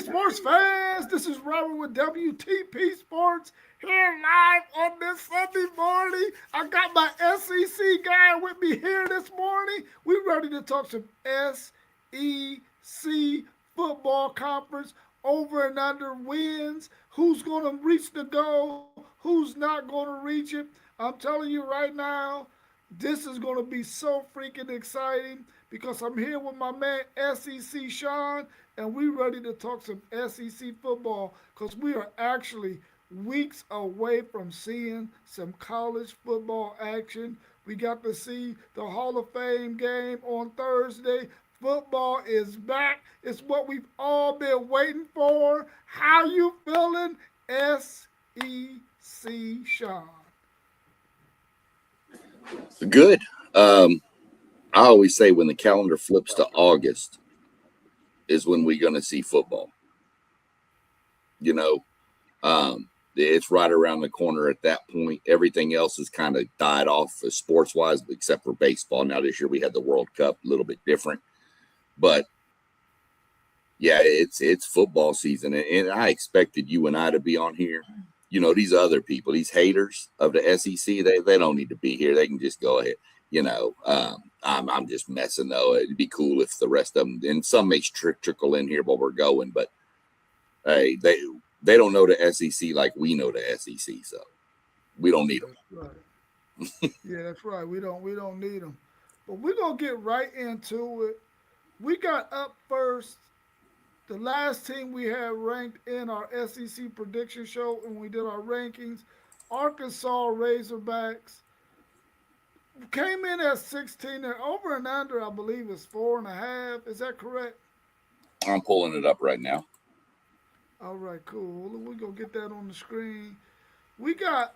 sports fans? This is Robert with WTP Sports here live on this Sunday morning. I got my SEC guy with me here this morning. We ready to talk some SEC football conference over and under wins. Who's going to reach the goal? Who's not going to reach it? I'm telling you right now, this is going to be so freaking exciting because I'm here with my man SEC Sean, and we ready to talk some SEC football because we are actually weeks away from seeing some college football action. We got to see the Hall of Fame game on Thursday. Football is back. It's what we've all been waiting for. How you feeling, SEC Sean? Good. I always say when the calendar flips to August is when we're going to see football. You know, it's right around the corner at that point. Everything else has kind of died off sports wise, except for baseball. Now this year we had the World Cup, a little bit different, but yeah, it's football season, and I expected you and I to be on here. You know, these other people, these haters of the SEC, they don't need to be here. They can just go ahead. You know, I'm just messing though. It'd be cool if the rest of them, and some may trickle in here while we're going, but hey, they don't know the SEC like we know the SEC, so we don't need them. That's right. Yeah, that's right. We don't need them. But we're gonna get right into it. We got up first. The last team we had ranked in our SEC prediction show when we did our rankings, Arkansas Razorbacks came in at 16. And over and under, I believe, is 4.5. Is that correct? I'm pulling it up right now. All right, cool. We're going to get that on the screen. We got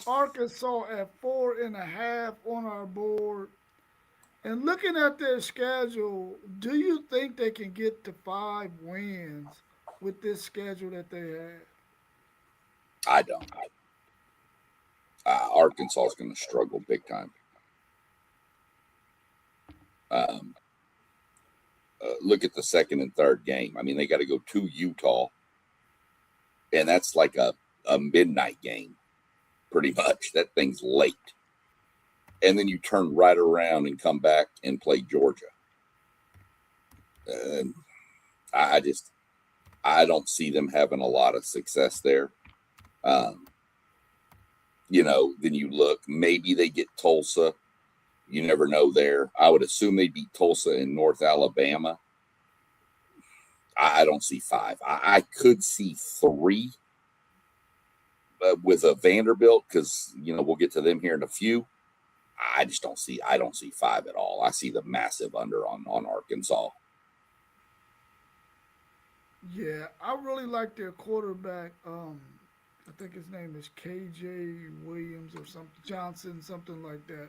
Arkansas at 4.5 on our board. And looking at their schedule, do you think they can get to 5 wins with this schedule that they have? I don't. Arkansas is going to struggle big time. Um, Look at the second and third game. I mean, they got to go to Utah, and that's like a midnight game, pretty much. That thing's late. And then you turn right around and come back and play Georgia. Uh, I don't see them having a lot of success there. Um, you know, then you look, maybe they get Tulsa. You never know there. I would assume they beat Tulsa in North Alabama. I don't see 5. I could see 3 with a Vanderbilt because, you know, we'll get to them here in a few. I don't see 5 at all. I see the massive under on Arkansas. Yeah, I really like their quarterback. I think his name is KJ Williams or something, Johnson, something like that.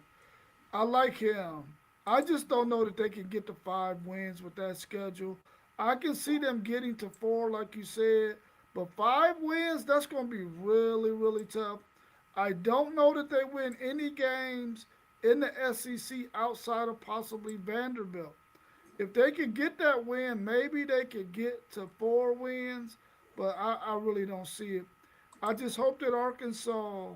I like him. I just don't know that they can get to 5 wins with that schedule. I can see them getting to 4, like you said, but 5 wins, that's going to be really, really tough. I don't know that they win any games in the SEC outside of possibly Vanderbilt. If they could get that win, maybe they could get to 4 wins, but I really don't see it. I just hope that Arkansas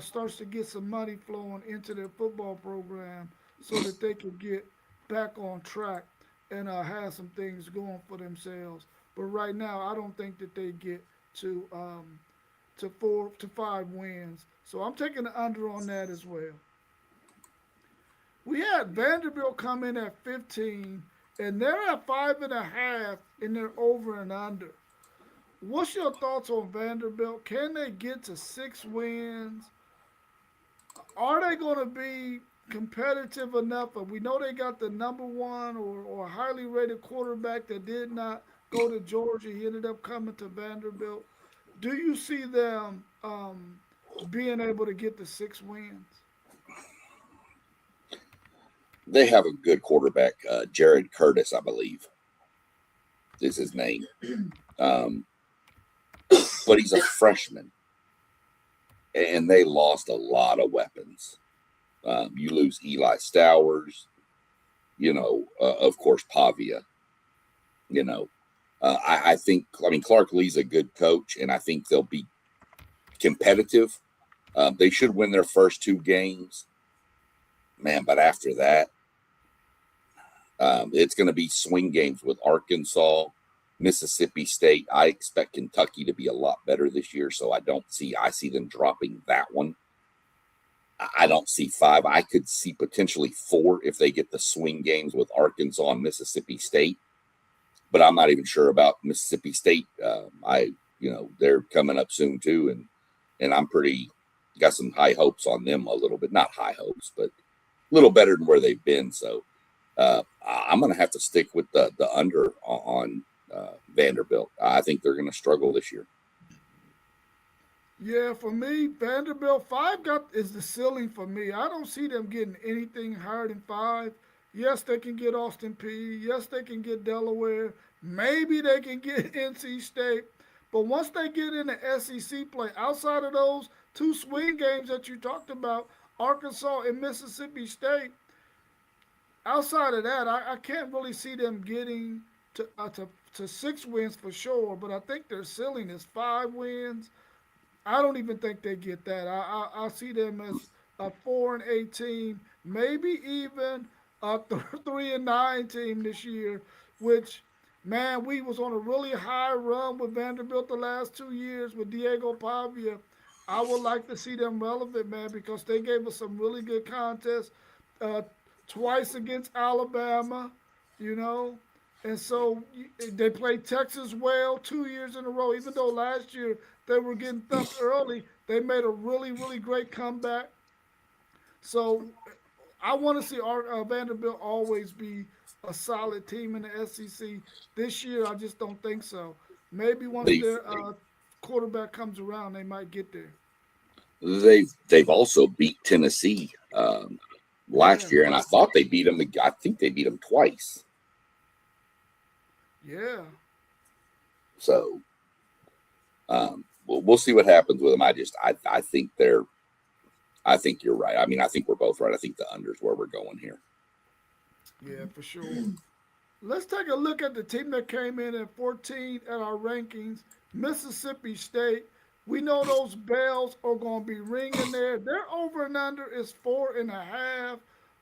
starts to get some money flowing into their football program so that they can get back on track and have some things going for themselves. But right now, I don't think that they get to 4 to 5 wins. So I'm taking the under on that as well. We had Vanderbilt come in at 15, and they're at 5.5 in their over and under. What's your thoughts on Vanderbilt? Can they get to 6 wins? Are they going to be competitive enough? But we know they got the number one or highly rated quarterback that did not go to Georgia. He ended up coming to Vanderbilt. Do you see them being able to get the 6 wins? They have a good quarterback, Jared Curtis, I believe is his name. Um, but he's a freshman, and they lost a lot of weapons. You lose Eli Stowers, you know, of course, Pavia, you know. I think, Clark Lee's a good coach, and I think they'll be competitive. They should win their first 2 games, man. But after that, it's going to be swing games with Arkansas, Mississippi State. I expect Kentucky to be a lot better this year, so I see them dropping that one. I don't see 5. I could see potentially 4 if they get the swing games with Arkansas and Mississippi State. But I'm not even sure about Mississippi State. They're coming up soon too, and I'm got some high hopes on them a little bit. Not high hopes, but a little better than where they've been. So I'm going to have to stick with the under on Vanderbilt. I think they're going to struggle this year. Yeah, for me, Vanderbilt 5 is the ceiling for me. I don't see them getting anything higher than 5. Yes, they can get Austin P. Yes, they can get Delaware. Maybe they can get NC State. But once they get into SEC play, outside of those 2 swing games that you talked about, Arkansas and Mississippi State, outside of that, I can't really see them getting to 6 wins for sure. But I think their ceiling is 5 wins. I don't even think they get that. I see them as a 4-8 team, maybe even a 3-9 team this year. Which, man, we was on a really high run with Vanderbilt the last 2 years with Diego Pavia. I would like to see them relevant, man, because they gave us some really good contests. Uh, Twice against Alabama, you know. And so they played Texas well 2 years in a row. Even though last year they were getting thumped early, they made a really, really great comeback. So I want to see our Vanderbilt always be a solid team in the SEC. This year, I just don't think so. Maybe once They've their quarterback comes around, they might get there. they've also beat Tennessee Yeah, last year, and I thought they beat them. I think they beat them twice. yeah. So we'll see what happens with them. I think you're right. I think we're both right. I think the under's where we're going here. Yeah, for sure. Let's take a look at the team that came in at 14 at our rankings, Mississippi State. We know those bells are going to be ringing there. Their over and under is 4.5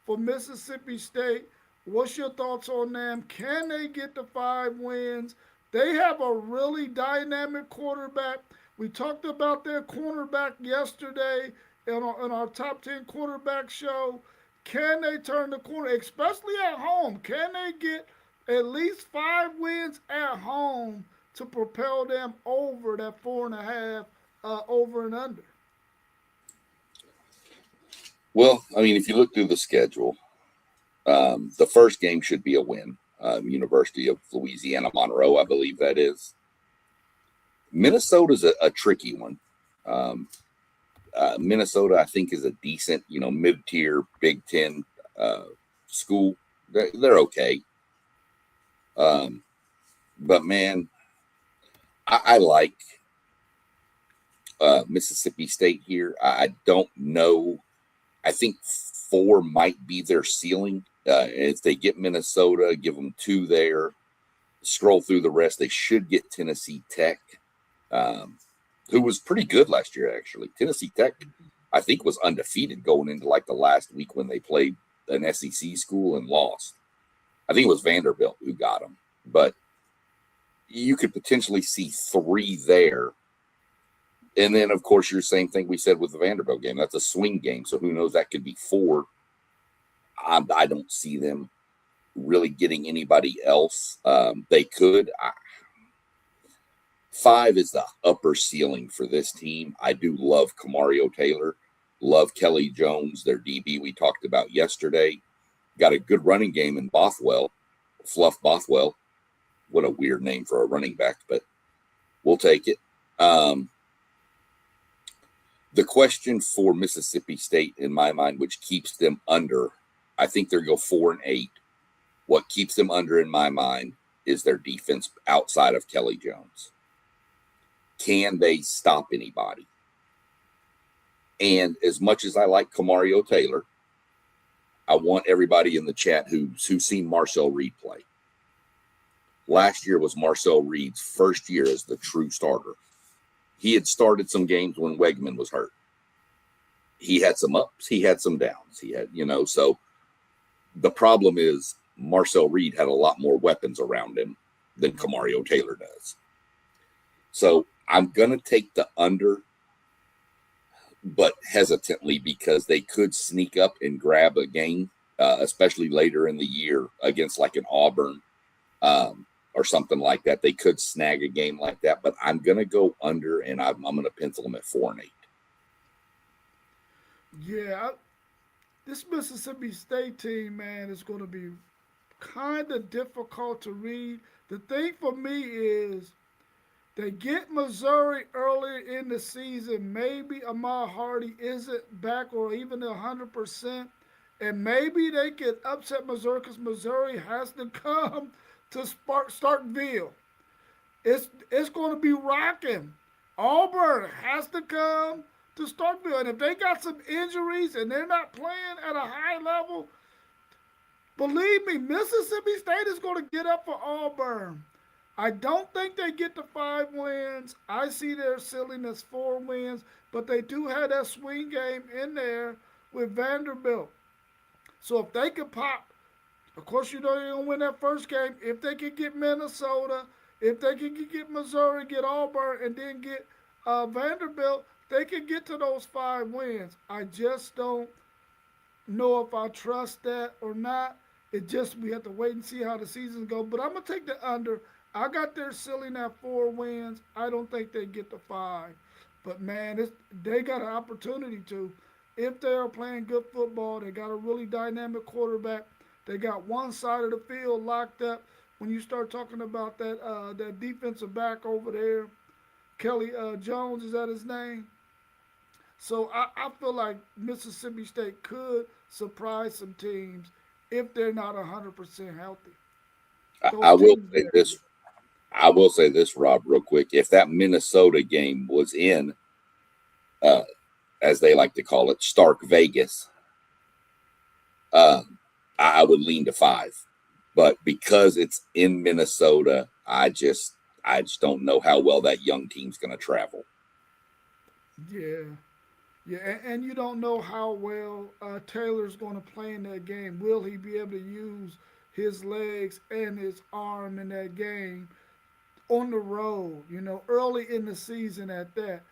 for Mississippi State. What's your thoughts on them? Can they get the 5 wins? They have a really dynamic quarterback. We talked about their cornerback yesterday in our top 10 quarterback show. Can they turn the corner, especially at home? Can they get at least 5 wins at home to propel them over that 4.5 over and under? Well, if you look through the schedule, the first game should be a win. University of Louisiana Monroe, I believe that is. Minnesota's a tricky one. Minnesota, I think, is a decent, mid-tier Big Ten school. They're okay. But man, I like Mississippi State here. I don't know. I think 4 might be their ceiling. If they get Minnesota, give them 2 there, scroll through the rest, they should get Tennessee Tech, who was pretty good last year, actually. Tennessee Tech, I think, was undefeated going into like the last week when they played an SEC school and lost. I think it was Vanderbilt who got them. But you could potentially see 3 there. And then, of course, your same thing we said with the Vanderbilt game. That's a swing game, so who knows? That could be 4. I don't see them really getting anybody else. They could. 5 is the upper ceiling for this team. I do love Kamario Taylor, love Kelly Jones, their DB we talked about yesterday. Got a good running game in Bothwell, Fluff Bothwell. What a weird name for a running back, but we'll take it. The question for Mississippi State, in my mind, which keeps them under, I think they'll go 4-8. What keeps them under, in my mind, is their defense outside of Kelly Jones. Can they stop anybody? And as much as I like Kamario Taylor, I want everybody in the chat who's seen Marcel Reed play. last year was Marcel Reed's first year as the true starter. He had started some games when Wegman was hurt. He had some ups, he had some downs. He had, so the problem is Marcel Reed had a lot more weapons around him than Kamario Taylor does. So I'm going to take the under, but hesitantly, because they could sneak up and grab a game, especially later in the year against like an Auburn or something like that. They could snag a game like that, but I'm going to go under, and I'm going to pencil them at 4-8. Yeah, this Mississippi State team, man, is going to be kind of difficult to read. The thing for me is they get Missouri earlier in the season. Maybe Ahmad Hardy isn't back or even 100%. And maybe they could upset Missouri because Missouri has to come to Starkville. It's going to be rocking. Auburn has to come to Starkville. And if they got some injuries and they're not playing at a high level, believe me, Mississippi State is going to get up for Auburn. I don't think they get to 5 wins. I see their ceiling as 4 wins, but they do have that swing game in there with Vanderbilt. So if they can pop, of course, they're going to win that first game. If they can get Minnesota, if they can get Missouri, get Auburn, and then get Vanderbilt, they can get to those 5 wins. I just don't know if I trust that or not. We have to wait and see how the seasons go. But I'm going to take the under. I got their ceiling at 4 wins. I don't think they get to 5. But, man, they got an opportunity to. If they are playing good football, they got a really dynamic quarterback. They got one side of the field locked up. When you start talking about that defensive back over there, Kelly Jones, is that his name? So I feel like Mississippi State could surprise some teams if they're not 100% healthy. I will say this. I will say this, Rob, real quick. If that Minnesota game was in, as they like to call it, Stark Vegas, I would lean to 5. But because it's in Minnesota, I just don't know how well that young team's going to travel. Yeah. Yeah, and you don't know how well Taylor's going to play in that game. Will he be able to use his legs and his arm in that game on the road? Early in the season at that.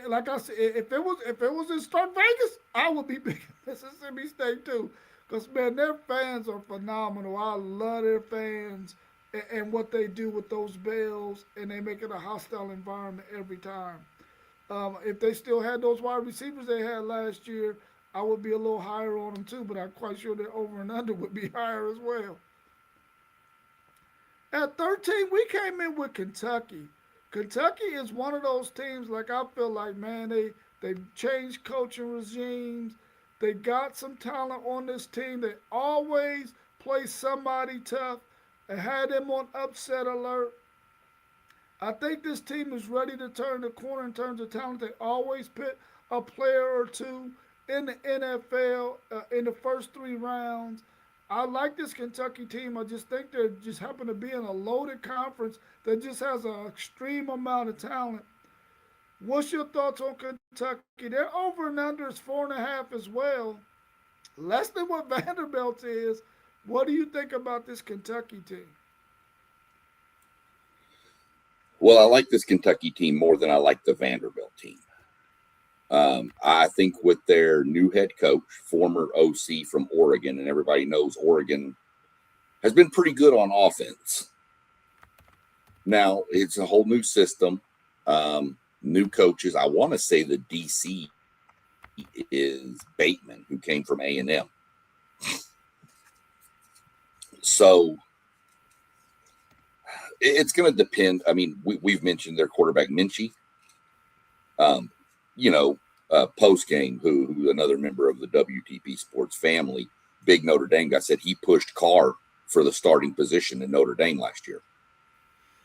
Like I said, if it was in Stark Vegas, I would be big Mississippi State too. Because, man, their fans are phenomenal. I love their fans and what they do with those bells, and they make it a hostile environment every time. If they still had those wide receivers they had last year, I would be a little higher on them too, but I'm quite sure their over and under would be higher as well. At 13, we came in with Kentucky. Kentucky is one of those teams, like I feel like, man, they've changed coaching regimes. They got some talent on this team. They always play somebody tough and had them on upset alert. I think this team is ready to turn the corner in terms of talent. They always put a player or two in the NFL in the first 3 rounds. I like this Kentucky team. I just think they just happen to be in a loaded conference that just has an extreme amount of talent. What's your thoughts on Kentucky? Their over and under is 4.5 as well. Less than what Vanderbilt is. What do you think about this Kentucky team? Well, I like this Kentucky team more than I like the Vanderbilt team. I think with their new head coach, former OC from Oregon, and everybody knows Oregon has been pretty good on offense. Now, it's a whole new system, new coaches. I want to say the DC is Bateman, who came from A&M. So it's going to depend. I mean, we've mentioned their quarterback, Minchie. Post game, who another member of the WTP Sports family, big Notre Dame guy, said he pushed Carr for the starting position in Notre Dame last year.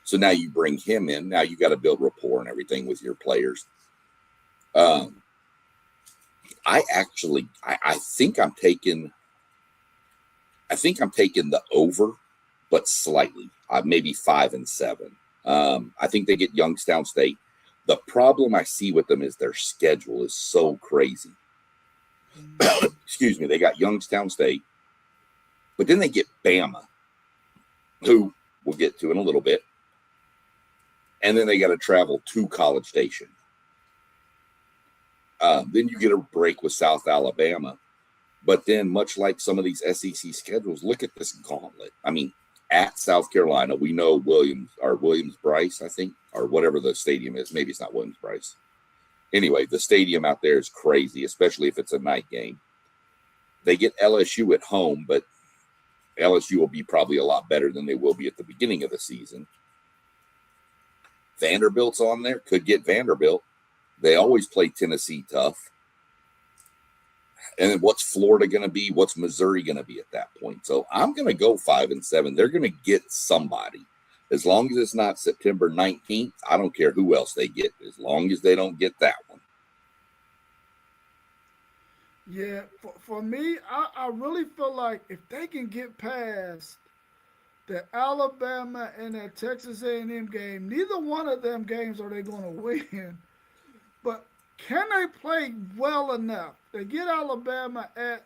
So now you bring him in. Now you got to build rapport and everything with your players. I think I'm taking the over, but slightly. maybe 5-7. I think they get Youngstown State. The problem I see with them is their schedule is so crazy. Excuse me. They got Youngstown State, but then they get Bama, who we'll get to in a little bit. And then they got to travel to College Station. Then you get a break with South Alabama. But then, much like some of these SEC schedules, look at this gauntlet. I mean, at South Carolina, we know Williams-Brice, I think, or whatever the stadium is. Maybe it's not Williams-Brice. Anyway, the stadium out there is crazy, especially if it's a night game. They get LSU at home, but LSU will be probably a lot better than they will be at the beginning of the season. Vanderbilt's on there, could get Vanderbilt. They always play Tennessee tough. And then what's Florida going to be? What's Missouri going to be at that point? So I'm going to go 5-7. They're going to get somebody. As long as it's not September 19th, I don't care who else they get, as long as they don't get that one. Yeah, for me, I really feel like if they can get past the Alabama and that Texas A&M game, neither one of them games are they going to win. But can they play well enough? They get Alabama at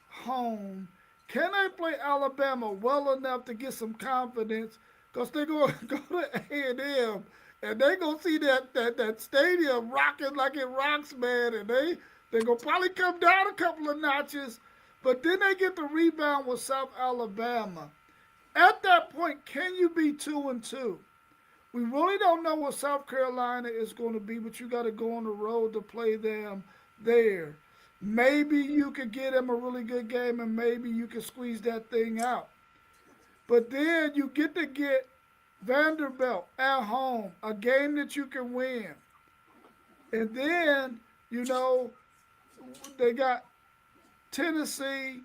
home. Can they play Alabama well enough to get some confidence? Because they're going to go to A&M, and they're going to see that stadium rocking like it rocks, man. And they're going to probably come down a couple of notches. But then they get the rebound with South Alabama. At that point, can you be 2-2? We really don't know what South Carolina is going to be, but you got to go on the road to play them there. Maybe you could get them a really good game, and maybe you can squeeze that thing out. But then you get to get Vanderbilt at home, a game that you can win. And then, they got Tennessee,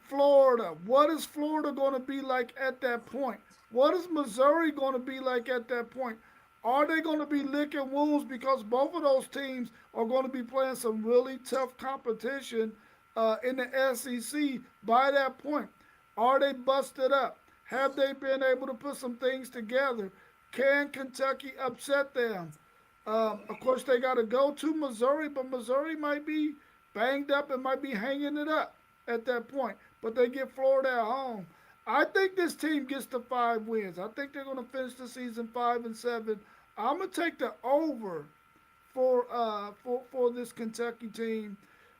Florida. What is Florida going to be like at that point? What is Missouri going to be like at that point? Are they going to be licking wounds because both of those teams are going to be playing some really tough competition in the SEC by that point? Are they busted up? Have they been able to put some things together? Can Kentucky upset them? Of course, they got to go to Missouri, but Missouri might be banged up and might be hanging it up at that point. But they get Florida at home. I think this team gets to 5 wins. I think they're going to finish the season 5-7. I'm gonna take the over for this Kentucky team.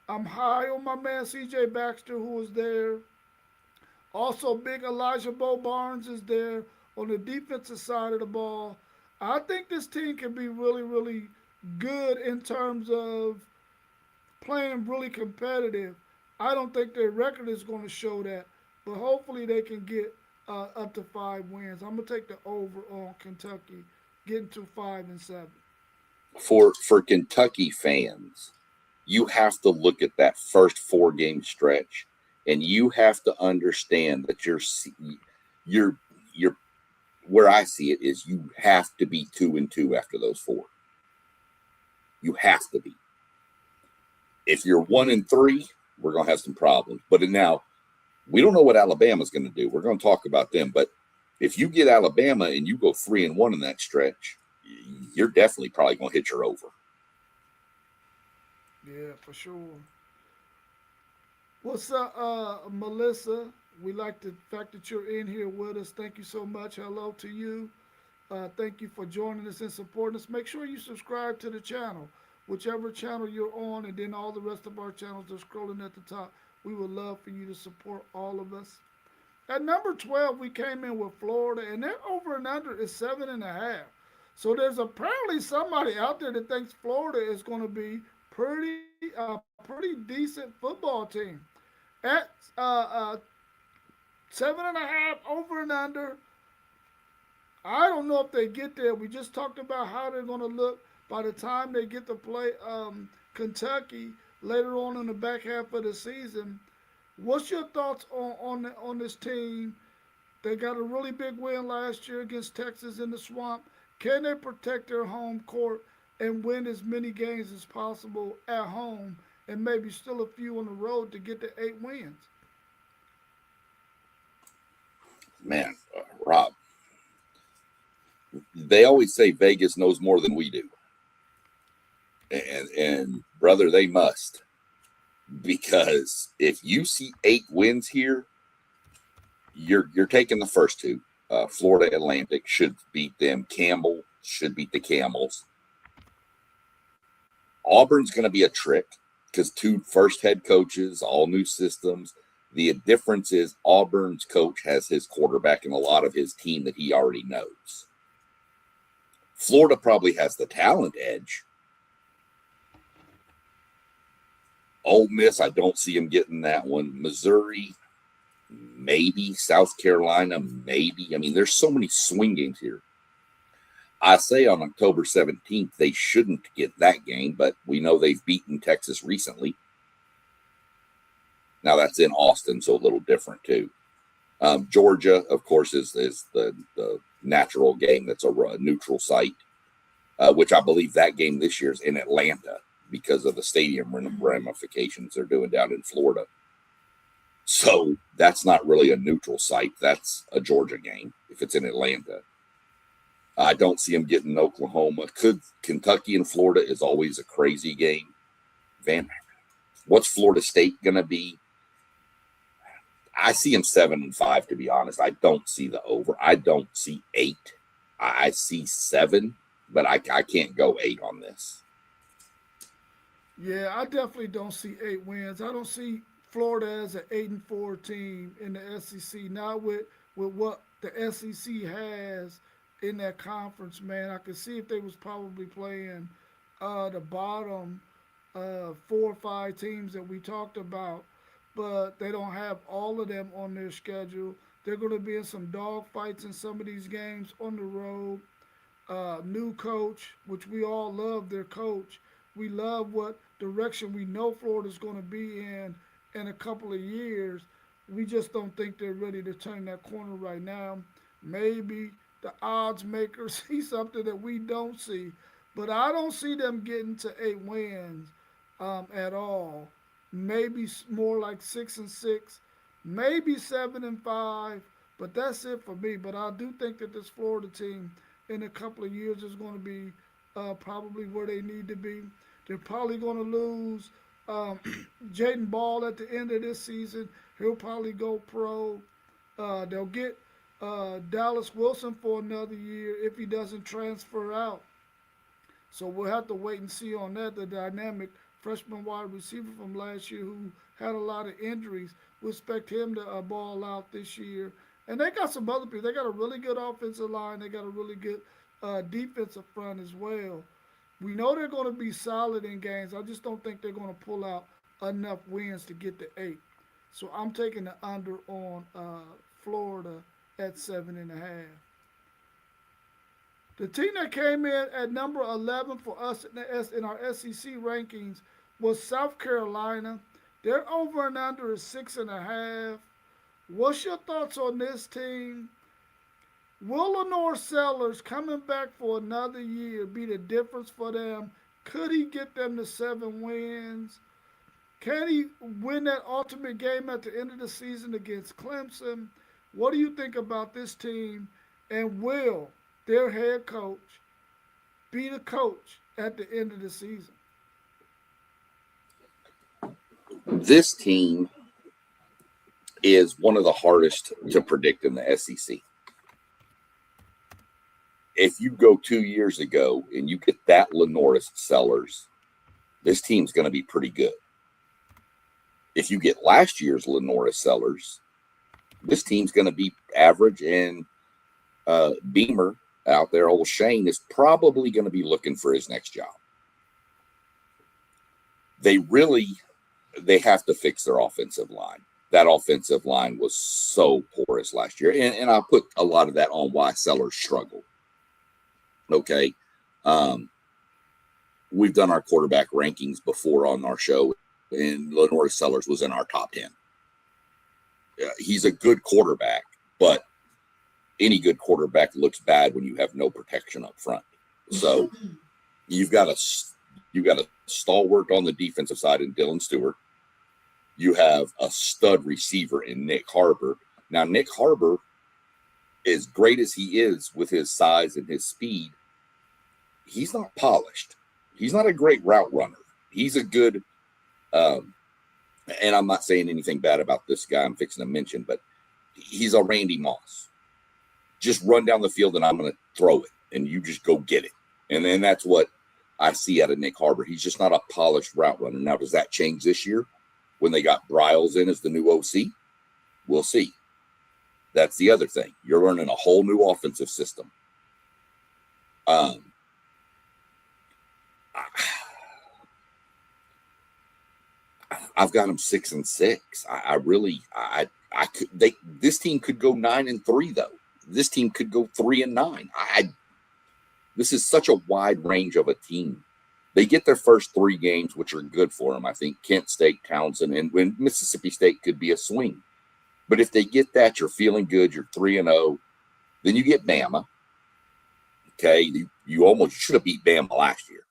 I'm high on my man C.J. Baxter, who was there. Also, big Elijah Bo Barnes is there on the defensive side of the ball. I think this team can be really, really good in terms of playing really competitive. I don't think their record is going to show that, but hopefully they can get up to 5 wins. I'm going to take the over on Kentucky getting to 5-7. For Kentucky fans, you have to look at that first 4-game stretch, and you have to understand that you're where I see it is you have to be 2-2 after those 4. You have to be. If you're 1-3, we're going to have some problems. But now, we don't know what Alabama's going to do. We're going to talk about them. But if you get Alabama and you go 3-1 in that stretch, you're definitely probably going to hit your over. Yeah, for sure. What's up, Melissa? We like the fact that you're in here with us. Thank you so much. Hello to you. Thank you for joining us and supporting us. Make sure you subscribe to the channel, whichever channel you're on, and then all the rest of our channels are scrolling at the top. We would love for you to support all of us. At number 12, we came in with Florida, and their over and under is 7.5. So there's apparently somebody out there that thinks Florida is going to be pretty decent football team. At 7.5 over and under, I don't know if they get there. We just talked about how they're going to look by the time they get to play Kentucky later on in the back half of the season. What's your thoughts on this team? They got a really big win last year against Texas in the Swamp. Can they protect their home court and win as many games as possible at home and maybe still a few on the road to get to 8 wins? Man, they always say Vegas knows more than we do. And brother, they must. Because if you see 8 wins here, you're taking the first 2. Florida Atlantic should beat them. Campbell should beat the Camels. Auburn's going to be a trick because 2 first head coaches, all new systems. The difference is Auburn's coach has his quarterback and a lot of his team that he already knows. Florida probably has the talent edge. Ole Miss, I don't see him getting that one. Missouri, maybe. South Carolina, maybe. I mean, there's so many swing games here. I say on October 17th, they shouldn't get that game, but we know they've beaten Texas recently. Now, that's in Austin, so a little different, too. Georgia, of course, is the natural game that's a neutral site, which I believe that game this year is in Atlanta because of the stadium ramifications they're doing down in Florida. So that's not really a neutral site. That's a Georgia game if it's in Atlanta. I don't see them getting Oklahoma. Kentucky and Florida is always a crazy game. What's Florida State going to be? I see them 7-5, to be honest. I don't see the over. I don't see 8. I see 7, but I can't go 8 on this. Yeah, I definitely don't see 8 wins. I don't see Florida as an 8-4 team in the SEC. Not with what the SEC has in that conference, man. I could see if they was probably playing the bottom 4 or 5 teams that we talked about, but they don't have all of them on their schedule. They're going to be in some dog fights in some of these games on the road. New coach, which we all love their coach. We love what direction we know Florida's going to be in a couple of years. We just don't think they're ready to turn that corner right now. Maybe the odds makers see something that we don't see, but I don't see them getting to 8 wins at all. Maybe more like 6-6, maybe 7-5, but that's it for me. But I do think that this Florida team in a couple of years is going to be probably where they need to be. They're probably going to lose Jaden Ball at the end of this season. He'll probably go pro. They'll get Dallas Wilson for another year if he doesn't transfer out. So we'll have to wait and see on that. The dynamic freshman wide receiver from last year who had a lot of injuries, we expect him to ball out this year. And they got some other people. They got a really good offensive line. They got a really good defensive front as well. We know they're going to be solid in games. I just don't think they're going to pull out enough wins to get to 8. So I'm taking the under on Florida at 7.5. The team that came in at number 11 for us in our SEC rankings was South Carolina. Their over and under is 6.5. What's your thoughts on this team? Will Lenore Sellers coming back for another year be the difference for them? Could he get them to 7 wins? Can he win that ultimate game at the end of the season against Clemson? What do you think about this team? And will their head coach be the coach at the end of the season? This team is one of the hardest to predict in the SEC. If you go 2 years ago and you get that Lenore Sellers, this team's going to be pretty good. If you get last year's Lenore Sellers, this team's going to be average, and Beamer out there, old Shane, is probably going to be looking for his next job. They have to fix their offensive line. That offensive line was so porous last year, and I'll put a lot of that on why Sellers struggled. Okay. We've done our quarterback rankings before on our show, and Lenore Sellers was in our top 10. He's a good quarterback, but any good quarterback looks bad when you have no protection up front. So you've got a stalwart on the defensive side in Dylan Stewart. You have a stud receiver in Nick Harbor. Now, Nick Harbor as great as he is with his size and his speed, he's not polished. He's not a great route runner. He's a good, and I'm not saying anything bad about this guy I'm fixing to mention, but he's a Randy Moss. Just run down the field and I'm going to throw it, and you just go get it. And then that's what I see out of Nick Harbor. He's just not a polished route runner. Now, does that change this year when they got Bryles in as the new OC? We'll see. That's the other thing. You're learning a whole new offensive system. I've got them 6-6. I could. This team could go 9-3 though. This team could go 3-9. This is such a wide range of a team. They get their first 3 games, which are good for them. I think Kent State, Townsend, and when Mississippi State could be a swing. But if they get that, you're feeling good. You're 3-0. Then you get Bama. Okay, you almost should have beat Bama last year.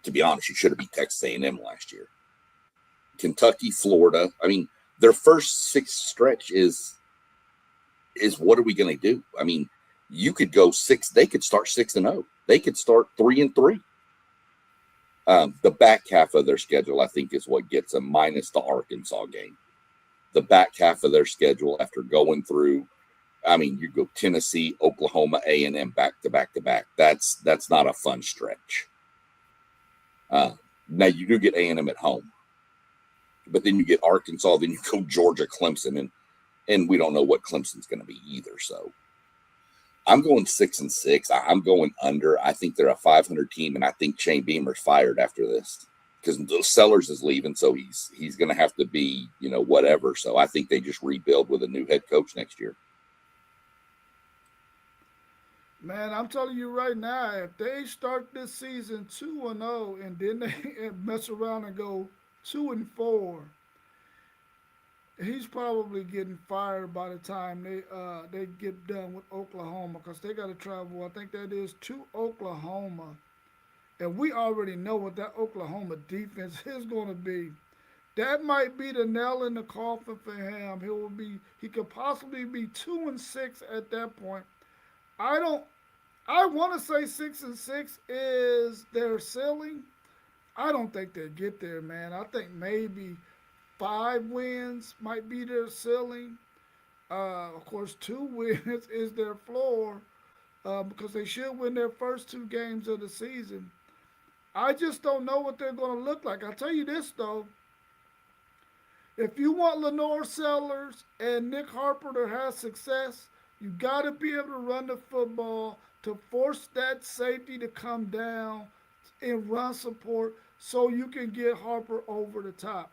To be honest, you should have beat Texas A&M last year. Kentucky, Florida. I mean, their first 6 stretch is what are we going to do? I mean, you could go 6. They could start 6-0. They could start 3-3. The back half of their schedule, I think, is what gets them, minus the Arkansas game. The back half of their schedule after going through, I mean, you go Tennessee, Oklahoma, A&M back to back to back. That's not a fun stretch. Now you do get A&M at home, but then you get Arkansas, then you go Georgia, Clemson, and we don't know what Clemson's going to be either. So I'm going 6-6. I'm going under. I think they're a 500 team, and I think Shane Beamer's fired after this because Sellers is leaving, so he's going to have to be, whatever. So I think they just rebuild with a new head coach next year. Man, I'm telling you right now, if they start this season 2-0 and then they mess around and go 2-4, he's probably getting fired by the time they get done with Oklahoma because they got to travel. I think that is to Oklahoma, and we already know what that Oklahoma defense is going to be. That might be the nail in the coffin for him. He could possibly be 2-6 at that point. I want to say 6-6 is their ceiling. I don't think they'll get there, man. I think maybe 5 wins might be their ceiling. Of course, 2 wins is their floor because they should win their first 2 games of the season. I just don't know what they're going to look like. I'll tell you this, though. If you want Lenore Sellers and Nick Harper to have success, you got to be able to run the football to force that safety to come down and run support so you can get Harper over the top.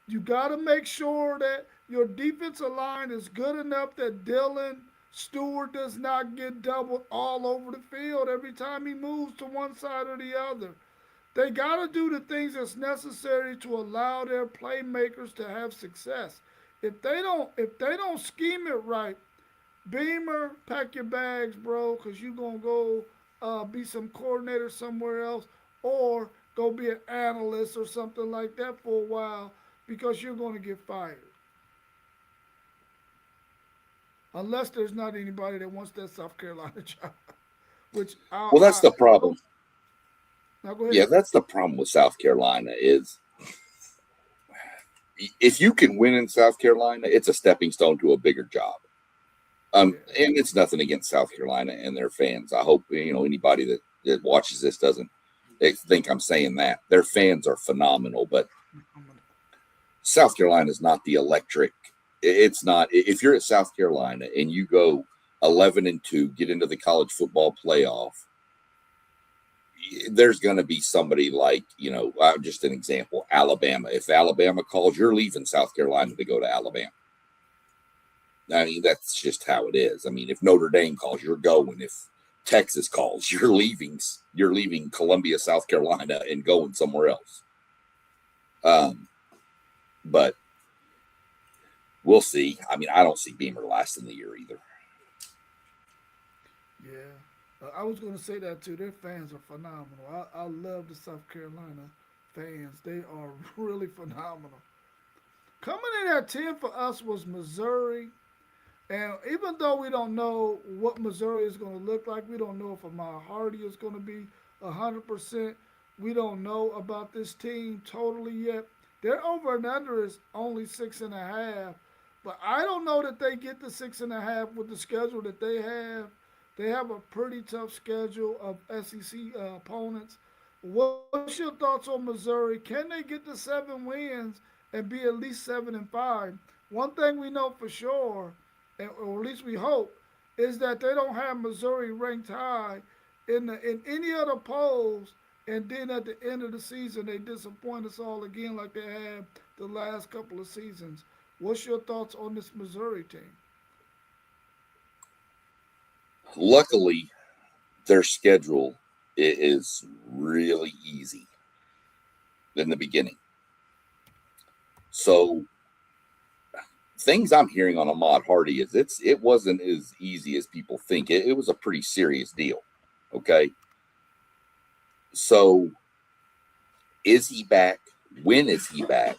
You got to make sure that your defensive line is good enough that Dylan Stewart does not get doubled all over the field every time he moves to one side or the other. They got to do the things that's necessary to allow their playmakers to have success. If they don't scheme it right, Beamer, pack your bags, bro, because you're going to go be some coordinator somewhere else or go be an analyst or something like that for a while because you're going to get fired. Unless there's not anybody that wants that South Carolina job. Well, that's the problem. Now go ahead. Yeah, that's the problem with South Carolina is if you can win in South Carolina, it's a stepping stone to a bigger job. And it's nothing against South Carolina and their fans. I hope anybody that watches this doesn't think I'm saying that. Their fans are phenomenal, but South Carolina is not the electric. It's not. If you're at South Carolina and you go 11-2, get into the college football playoff, there's going to be somebody like, just an example, Alabama. If Alabama calls, you're leaving South Carolina to go to Alabama. I mean, that's just how it is. I mean, if Notre Dame calls, you're going. If Texas calls, you're leaving. You're leaving Columbia, South Carolina, and going somewhere else. But we'll see. I mean, I don't see Beamer lasting the year either. Yeah, I was going to say that too. Their fans are phenomenal. I love the South Carolina fans. They are really phenomenal. Coming in at 10 for us was Missouri. And even though we don't know what Missouri is going to look like, we don't know if Amar Hardy is going to be 100%. We don't know about this team totally yet. Their over and under is only 6.5, but I don't know that they get the 6.5 with the schedule that they have. They have a pretty tough schedule of SEC opponents. What's your thoughts on Missouri? Can they get the 7 wins and be at least 7-5? One thing we know for sure, or at least we hope, is that they don't have Missouri ranked high in any other polls, and then at the end of the season they disappoint us all again like they have the last couple of seasons. What's your thoughts on this Missouri team? Luckily, their schedule is really easy in the beginning. So things I'm hearing on Ahmad Hardy is it wasn't as easy as people think. It was a pretty serious deal. Okay. So is he back? When is he back?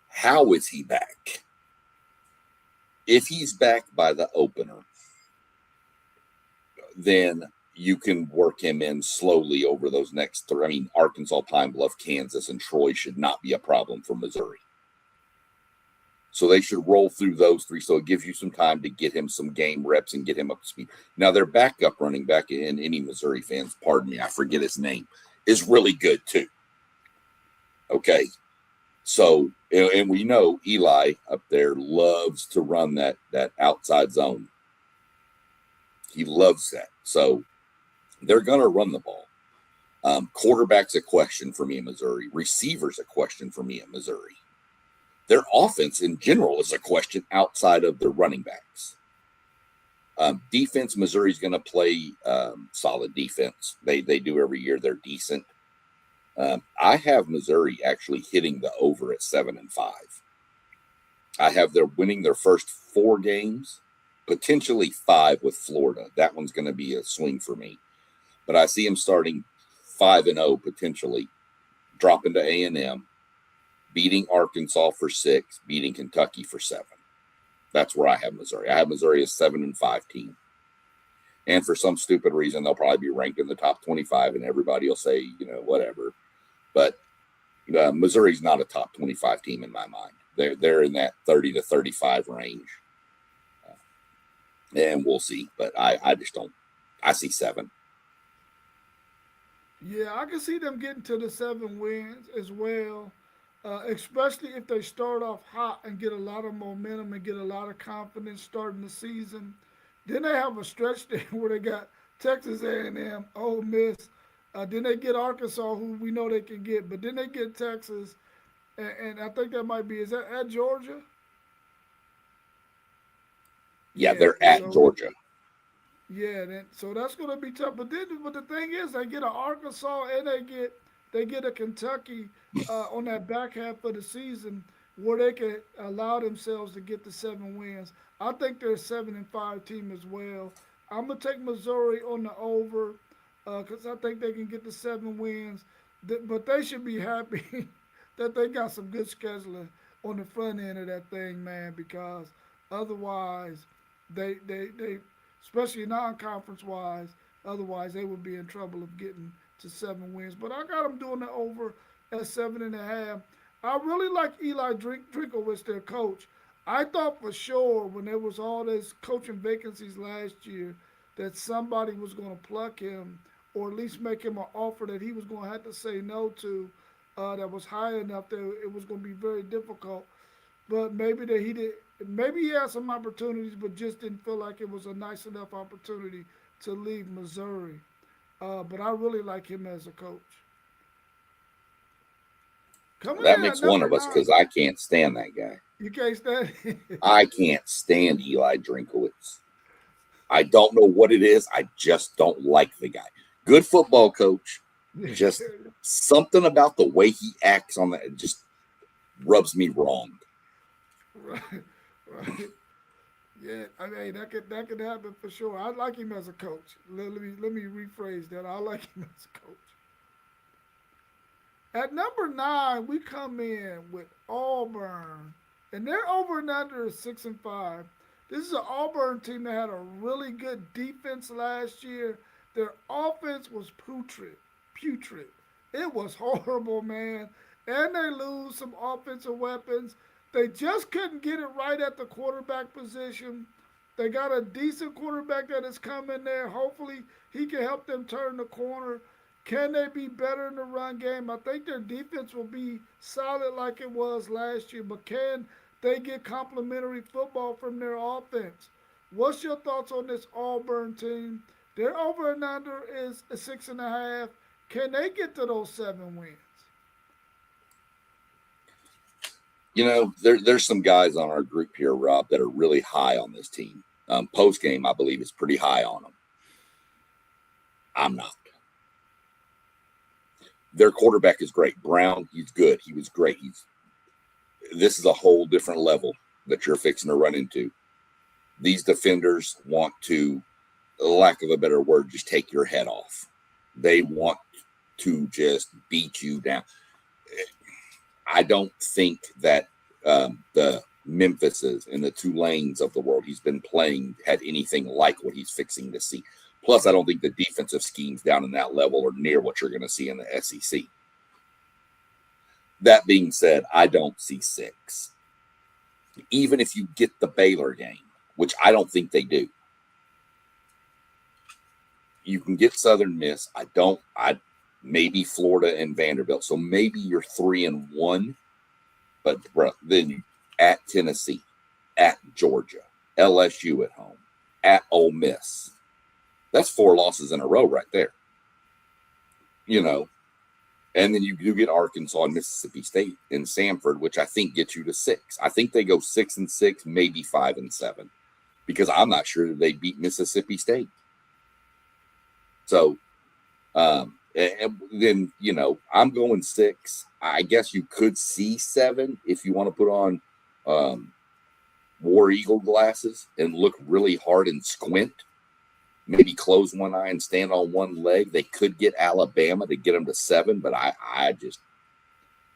How is he back? If he's back by the opener, then you can work him in slowly over those next three. I mean, Arkansas, Pine Bluff, Kansas, and Troy should not be a problem for Missouri. So they should roll through those three. So it gives you some time to get him some game reps and get him up to speed. Now, their backup running back, and any Missouri fans, pardon me, I forget his name, is really good too. Okay. So, and we know Eli up there loves to run that outside zone. He loves that. So they're going to run the ball. Quarterback's a question for me in Missouri. Receivers a question for me in Missouri. Their offense in general is a question outside of the running backs. Defense, Missouri's going to play solid defense. They do every year. They're decent. I have Missouri actually hitting the over at 7-5. I have them winning their first 4 games, potentially 5 with Florida. That one's going to be a swing for me. But I see them starting 5-0 potentially, dropping to A&M, beating Arkansas for 6, beating Kentucky for 7. That's where I have Missouri. I have Missouri as 7-5 team. And for some stupid reason, they'll probably be ranked in the top 25, and everybody will say, whatever. But Missouri's not a top 25 team in my mind. They're in that 30 to 35 range. And we'll see. But I just don't. I see 7. Yeah, I can see them getting to the 7 wins as well, especially if they start off hot and get a lot of momentum and get a lot of confidence starting the season. Then they have a stretch there where they got Texas A&M, Ole Miss. Then they get Arkansas, who we know they can get, but then they get Texas, and I think that might be, is that at Georgia? Yeah, Yeah. they're at So Georgia. yeah, so that's gonna be tough. But the thing is, they get an Arkansas and they get a Kentucky on that back half of the season where they can allow themselves to get the 7 wins. I think they're a 7-5 team as well. I'm gonna take Missouri on the over because I think they can get the 7 wins. But they should be happy that they got some good scheduling on the front end of that thing, man. Because otherwise, they especially non-conference wise. Otherwise, they would be in trouble of getting to 7 wins. But I got them doing the over at 7.5. I really like Eli Drinkowitz, their coach. I thought for sure when there was all these coaching vacancies last year that somebody was going to pluck him or at least make him an offer that he was going to have to say no to that was high enough that it was going to be very difficult. But maybe that he did. Maybe he had some opportunities, but just didn't feel like it was a nice enough opportunity to leave Missouri. But I really like him as a coach. Coming That in at makes one number of us nine, because I can't stand that guy. you can't stand. I can't stand Eli Drinkowitz. I don't know what it is. I just don't like the guy. Good football coach. Just something about the way he acts on that just rubs me wrong. Right, right. Yeah, I mean that could happen for sure. I like him as a coach. Let me rephrase that. I like him as a coach. At number 9, we come in with Auburn, and they're over and under 6-5. This is an Auburn team that had a really good defense last year. Their offense was putrid, putrid. It was horrible, man. And they lose some offensive weapons. They just couldn't get it right at the quarterback position. They got a decent quarterback that is coming there. Hopefully, he can help them turn the corner. Can they be better in the run game? I think their defense will be solid like it was last year, but can they get complimentary football from their offense? What's your thoughts on this Auburn team? Their over and under is a 6.5. Can they get to those 7 wins? There's some guys on our group here, Rob, that are really high on this team. Post game, I believe, is pretty high on them. I'm not. Their quarterback is great. Brown, he's good. He was great. This is a whole different level that you're fixing to run into. These defenders want to, lack of a better word, just take your head off. They want to just beat you down. I don't think that the Memphises and the Tulanes of the world he's been playing had anything like what he's fixing to see. Plus, I don't think the defensive schemes down in that level are near what you're going to see in the SEC. That being said, I don't see 6. Even if you get the Baylor game, which I don't think they do, you can get Southern Miss. Maybe Florida and Vanderbilt. So maybe you're 3-1, but then you at Tennessee, at Georgia, LSU at home, at Ole Miss. That's 4 losses in a row right there. And then you do get Arkansas and Mississippi State and Samford, which I think gets you to 6. I think they go 6-6, maybe 5-7, because I'm not sure that they beat Mississippi State. So, and then, I'm going 6. I guess you could see 7 if you want to put on War Eagle glasses and look really hard and squint. Maybe close one eye and stand on one leg. They could get Alabama to get them to 7, but I just,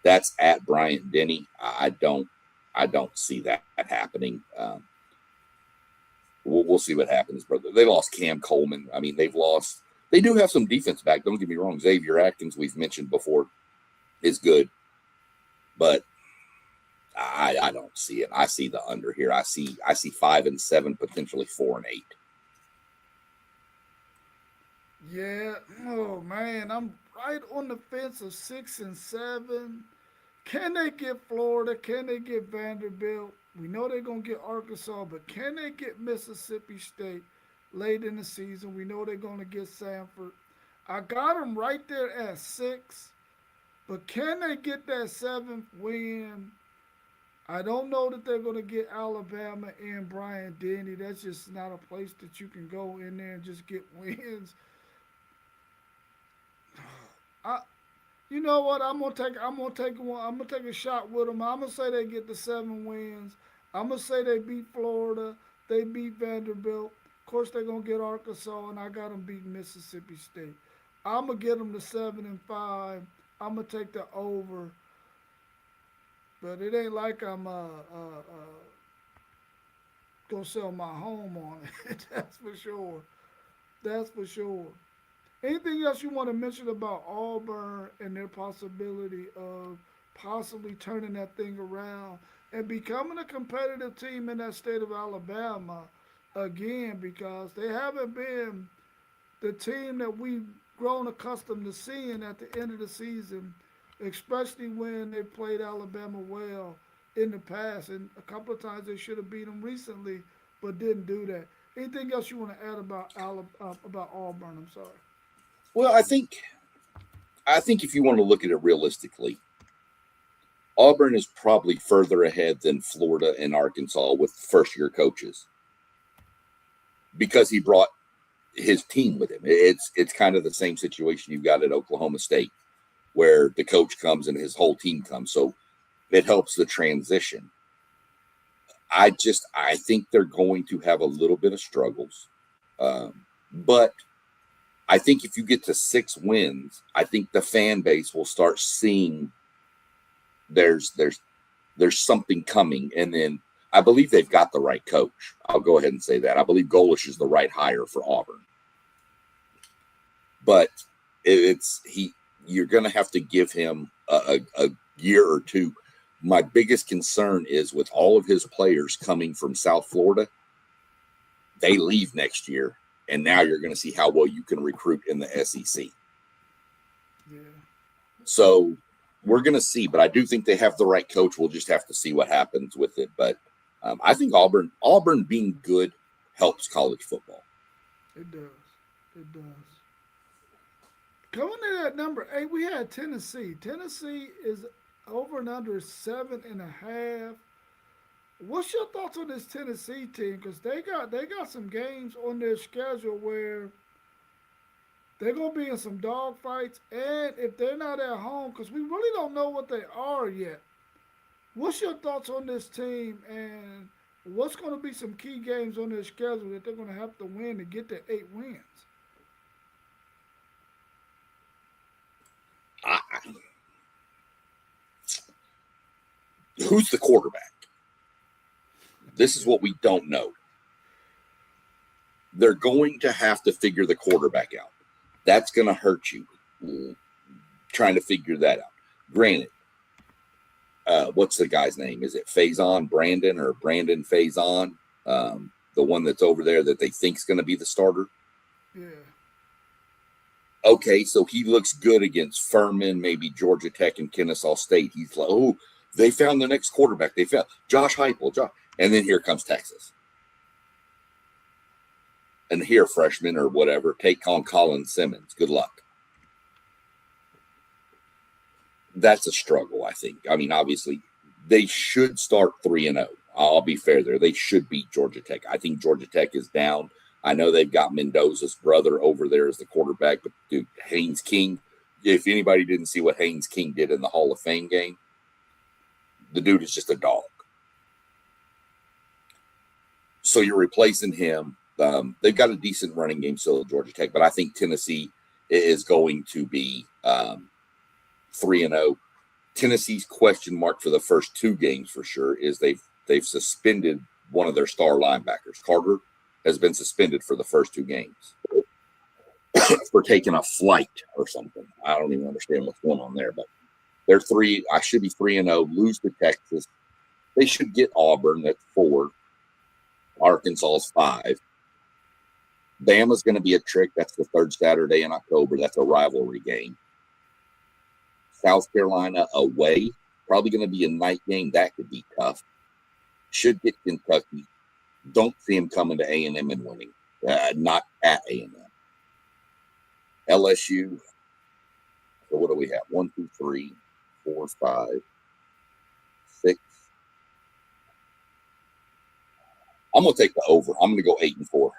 that's at Bryant Denny. I don't see that happening. We'll see what happens, brother. They lost Cam Coleman. I mean, they do have some defense back. Don't get me wrong. Xavier Atkins, we've mentioned before, is good, but I don't see it. I see the under here. I see 5-7, potentially 4-8. Yeah. Oh man, I'm right on the fence of 6-7. Can they get Florida? Can they get Vanderbilt? We know they're gonna get Arkansas, but can they get Mississippi State late in the season? We know they're gonna get Samford. I got them right there at 6, but can they get that 7th win? I don't know that they're going to get Alabama and Bryant Denny. That's just not a place that you can go in there and just get wins. You know what? I'm gonna take a shot with them. I'm gonna say they get the 7 wins. I'm gonna say they beat Florida. They beat Vanderbilt. Of course, they're gonna get Arkansas, and I got them beating Mississippi State. I'm gonna get them to 7-5. I'm gonna take the over. But it ain't like I'm gonna sell my home on it. That's for sure. That's for sure. Anything else you want to mention about Auburn and their possibility of possibly turning that thing around and becoming a competitive team in that state of Alabama again? Because they haven't been the team that we've grown accustomed to seeing at the end of the season, especially when they played Alabama well in the past. And a couple of times they should have beat them recently, but didn't do that. Anything else you want to add about Auburn? I'm sorry. Well, I think if you want to look at it realistically, Auburn is probably further ahead than Florida and Arkansas with first-year coaches because he brought his team with him. It's kind of the same situation you've got at Oklahoma State, where the coach comes and his whole team comes. So it helps the transition. I think they're going to have a little bit of struggles. But I think if you get to 6 wins, I think the fan base will start seeing there's something coming. And then I believe they've got the right coach. I'll go ahead and say that. I believe Golish is the right hire for Auburn. But you're going to have to give him a year or two. My biggest concern is with all of his players coming from South Florida, they leave next year, and now you're going to see how well you can recruit in the SEC. Yeah. So we're going to see, but I do think they have the right coach. We'll just have to see what happens with it. But I think Auburn being good helps college football. It does. It does. Going to that number 8, we had Tennessee. Tennessee is over and under 7.5. What's your thoughts on this Tennessee team? Because they got some games on their schedule where they're gonna be in some dog fights, and if they're not at home, because we really don't know what they are yet. What's your thoughts on this team, and what's going to be some key games on their schedule that they're going to have to win to get to 8 wins? I, who's the quarterback? This is what we don't know. They're going to have to figure the quarterback out. That's going to hurt you trying to figure that out. Granted, what's the guy's name? Is it Faison Brandon or Brandon Faison? The one that's over there that they think is going to be the starter? Yeah. Okay, so he looks good against Furman, maybe Georgia Tech and Kennesaw State. He's like, oh, they found the next quarterback. They found Josh Heupel. And then here comes Texas. And here, freshman or whatever, take on Colin Simmons. Good luck. That's a struggle, I think. I mean, obviously, they should start 3-0. I'll be fair there. They should beat Georgia Tech. I think Georgia Tech is down. I know they've got Mendoza's brother over there as the quarterback, but dude, Haynes King, if anybody didn't see what Haynes King did in the Hall of Fame game, the dude is just a dog. So you're replacing him. They've got a decent running game still at Georgia Tech, but I think Tennessee is going to be 3-0. Tennessee's question mark for the first 2 games for sure is they've suspended one of their star linebackers. Carter has been suspended for the first 2 games for taking a flight or something. I don't even understand what's going on there, but they're 3. I should be 3-0. Lose to Texas. They should get Auburn at 4. Arkansas is 5. Bama's going to be a trick. That's the 3rd Saturday in October. That's a rivalry game. South Carolina away, probably going to be a night game. That could be tough. Should get Kentucky. Don't see him coming to A&M and winning. Not at A&M. LSU. So what do we have? 1, 2, 3, 4, 5, 6. I'm going to take the over. I'm going to go 8-4.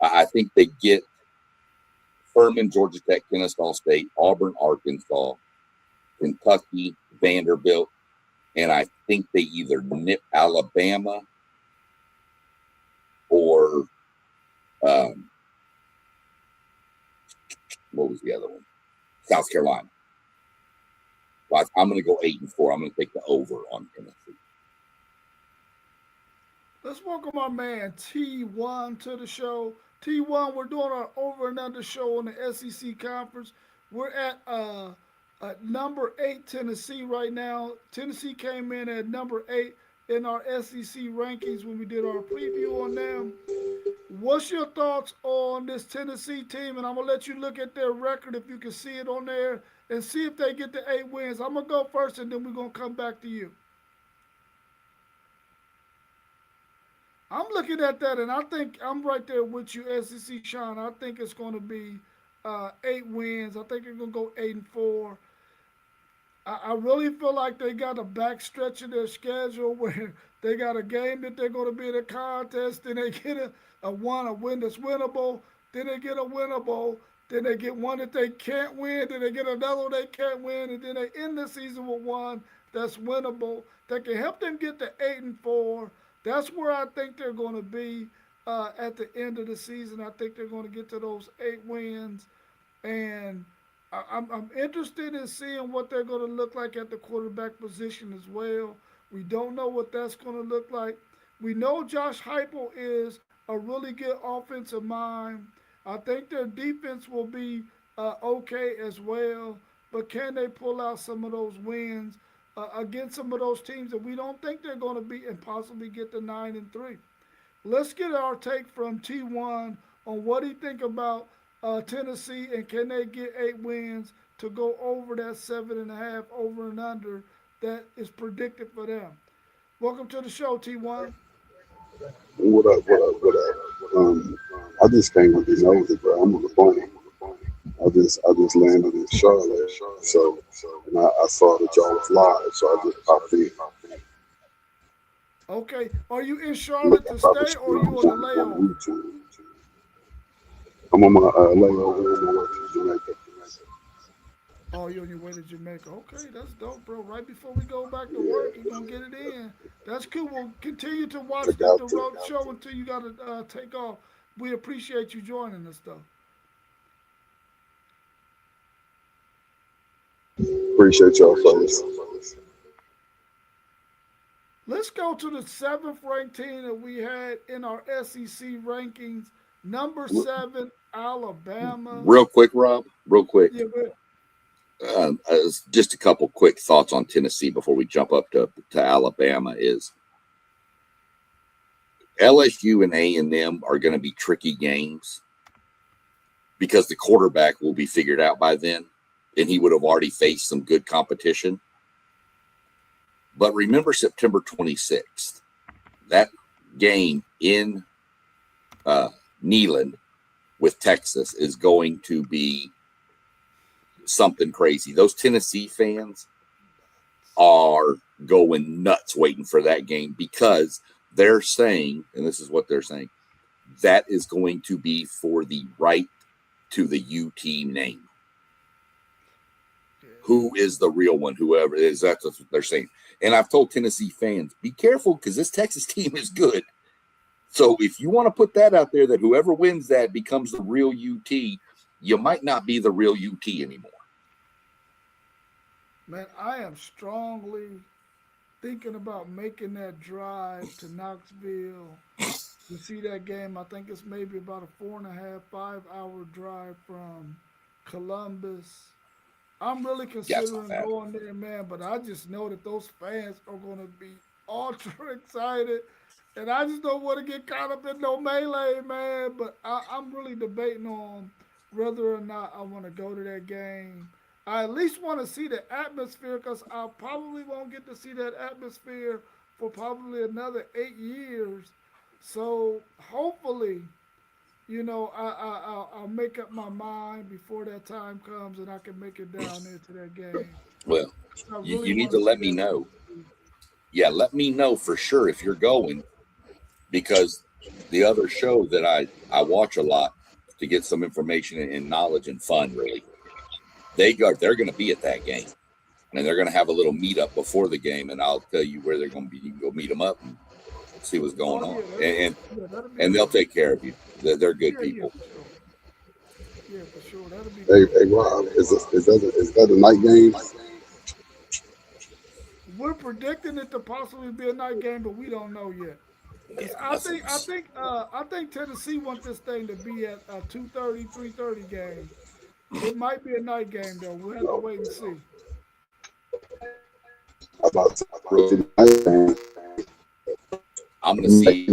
I think they get Furman, Georgia Tech, Kennesaw State, Auburn, Arkansas, Kentucky, Vanderbilt, and I think they either nip Alabama or what was the other one? South Carolina. Well, I'm going to go 8-4. I'm going to take the over on Tennessee. Let's welcome our man T1 to the show. T1, we're doing our over and under show on the SEC conference. We're at number 8 Tennessee right now. Tennessee came in at number 8 in our SEC rankings when we did our preview on them. What's your thoughts on this Tennessee team? And I'm going to let you look at their record if you can see it on there and see if they get to 8 wins. I'm going to go first and then we're going to come back to you. I'm looking at that, and I think I'm right there with you, SEC Sean. I think it's going to be 8 wins. I think they're going to go 8-4. I really feel like they got a backstretch in their schedule where they got a game that they're going to be in a contest, then they get a win that's winnable, then they get a winnable, then they get one that they can't win, then they get another one they can't win, and then they end the season with one that's winnable that can help them get to 8-4. That's where I think they're going to be at the end of the season. I think they're going to get to those 8 wins. And I'm interested in seeing what they're going to look like at the quarterback position as well. We don't know what that's going to look like. We know Josh Heupel is a really good offensive mind. I think their defense will be okay as well. But can they pull out some of those wins against some of those teams that we don't think they're going to beat and possibly get to 9-3? Let's get our take from T1 on what he think about Tennessee and can they get 8 wins to go over that 7.5 over and under that is predicted for them. Welcome to the show, T1. What up? What up? What up? I just came with the nosy, bro. I'm on the plane. I just landed in Charlotte, and I saw that y'all was live, so I just popped in. Okay, are you in Look, Charlotte I to probably stay should or are be you on on a on layover? YouTube. I'm on my layover on my way to Jamaica. Oh, you're on your way to Jamaica. Okay, that's dope, bro. Right before we go back to work, you're gonna get it in. That's cool. We'll continue to I watch the got to. road show until you gotta take off. We appreciate you joining us, though. Appreciate y'all, fellas. Let's go to the seventh ranked team that we had in our SEC rankings. Number seven, Alabama. Real quick, Rob. Real quick. Yeah, but Just a couple quick thoughts on Tennessee before we jump up to Alabama. Is LSU and A&M are going to be tricky games because the quarterback will be figured out by then, and he would have already faced some good competition. But remember September 26th, that game in Neyland with Texas is going to be something crazy. Those Tennessee fans are going nuts waiting for that game because they're saying, and this is what they're saying, that is going to be for the right to the UT name. Who is the real one? Whoever it is, that's what they're saying. And I've told Tennessee fans, be careful because this Texas team is good. So if you want to put that out there that whoever wins that becomes the real UT, you might not be the real UT anymore. man, I am strongly thinking about making that drive to Knoxville to see that game. I think it's maybe about a 4.5, 5 hour drive from Columbus. I'm really Yeah, it's not considering bad. going there, man, but I just know that those fans are going to be ultra excited. And I just don't want to get caught up in no melee, man. But I'm really debating on whether or not I want to go to that game. I at least want to see the atmosphere because I probably won't get to see that atmosphere for probably another 8 years. So hopefully, I'll make up my mind before that time comes and I can make it down there to that game. Well, I really you need want to to see let me that. know. Yeah, let me know for sure if you're going because the other show that I watch a lot to get some information and knowledge and fun really they're going to be at that game and they're going to have a little meetup before the game and I'll tell you where they're going to be. You can go meet them up and see what's going Oh on yeah, that'll be and they'll good. take care of you. They're good Yeah, yeah, people. for sure. Yeah, for sure. That'll be good. Hey, Rob, is that a night game? We're predicting it to possibly be a night game, but we don't know yet. Cause Yeah, I think I nothing's. think uh, I think Tennessee want this thing to be at a 2:30, 3:30 game. It might be a night game though. We'll have to No. wait and see. I'm about to go to the night game. I'm going to see.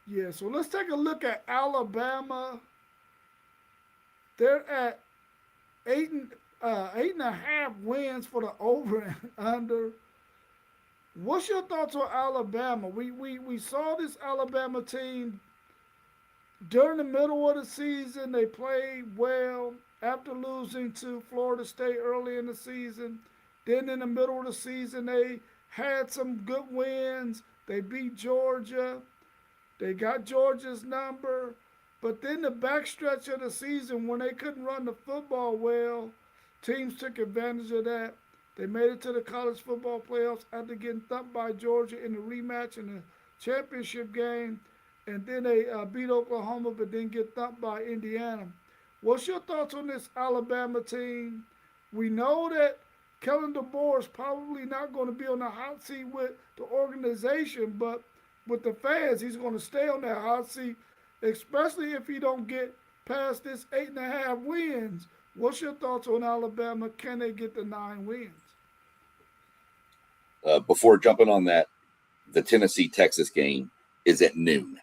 Yeah, so let's take a look at Alabama. They're at 8.5 wins for the over and under. What's your thoughts on Alabama? We saw this Alabama team during the middle of the season. They played well after losing to Florida State early in the season. Then in the middle of the season, they had some good wins. They beat Georgia. They got Georgia's number. But then the backstretch of the season, when they couldn't run the football well, teams took advantage of that. They made it to the college football playoffs after getting thumped by Georgia in the rematch in the championship game. and then they beat Oklahoma, but then get thumped by Indiana. What's your thoughts on this Alabama team? We know that Kellen DeBoer is probably not going to be on the hot seat with the organization, but with the fans, he's going to stay on that hot seat, especially if he don't get past this 8.5 wins. What's your thoughts on Alabama? Can they get the 9 wins? Before jumping on that, the Tennessee-Texas game is at noon.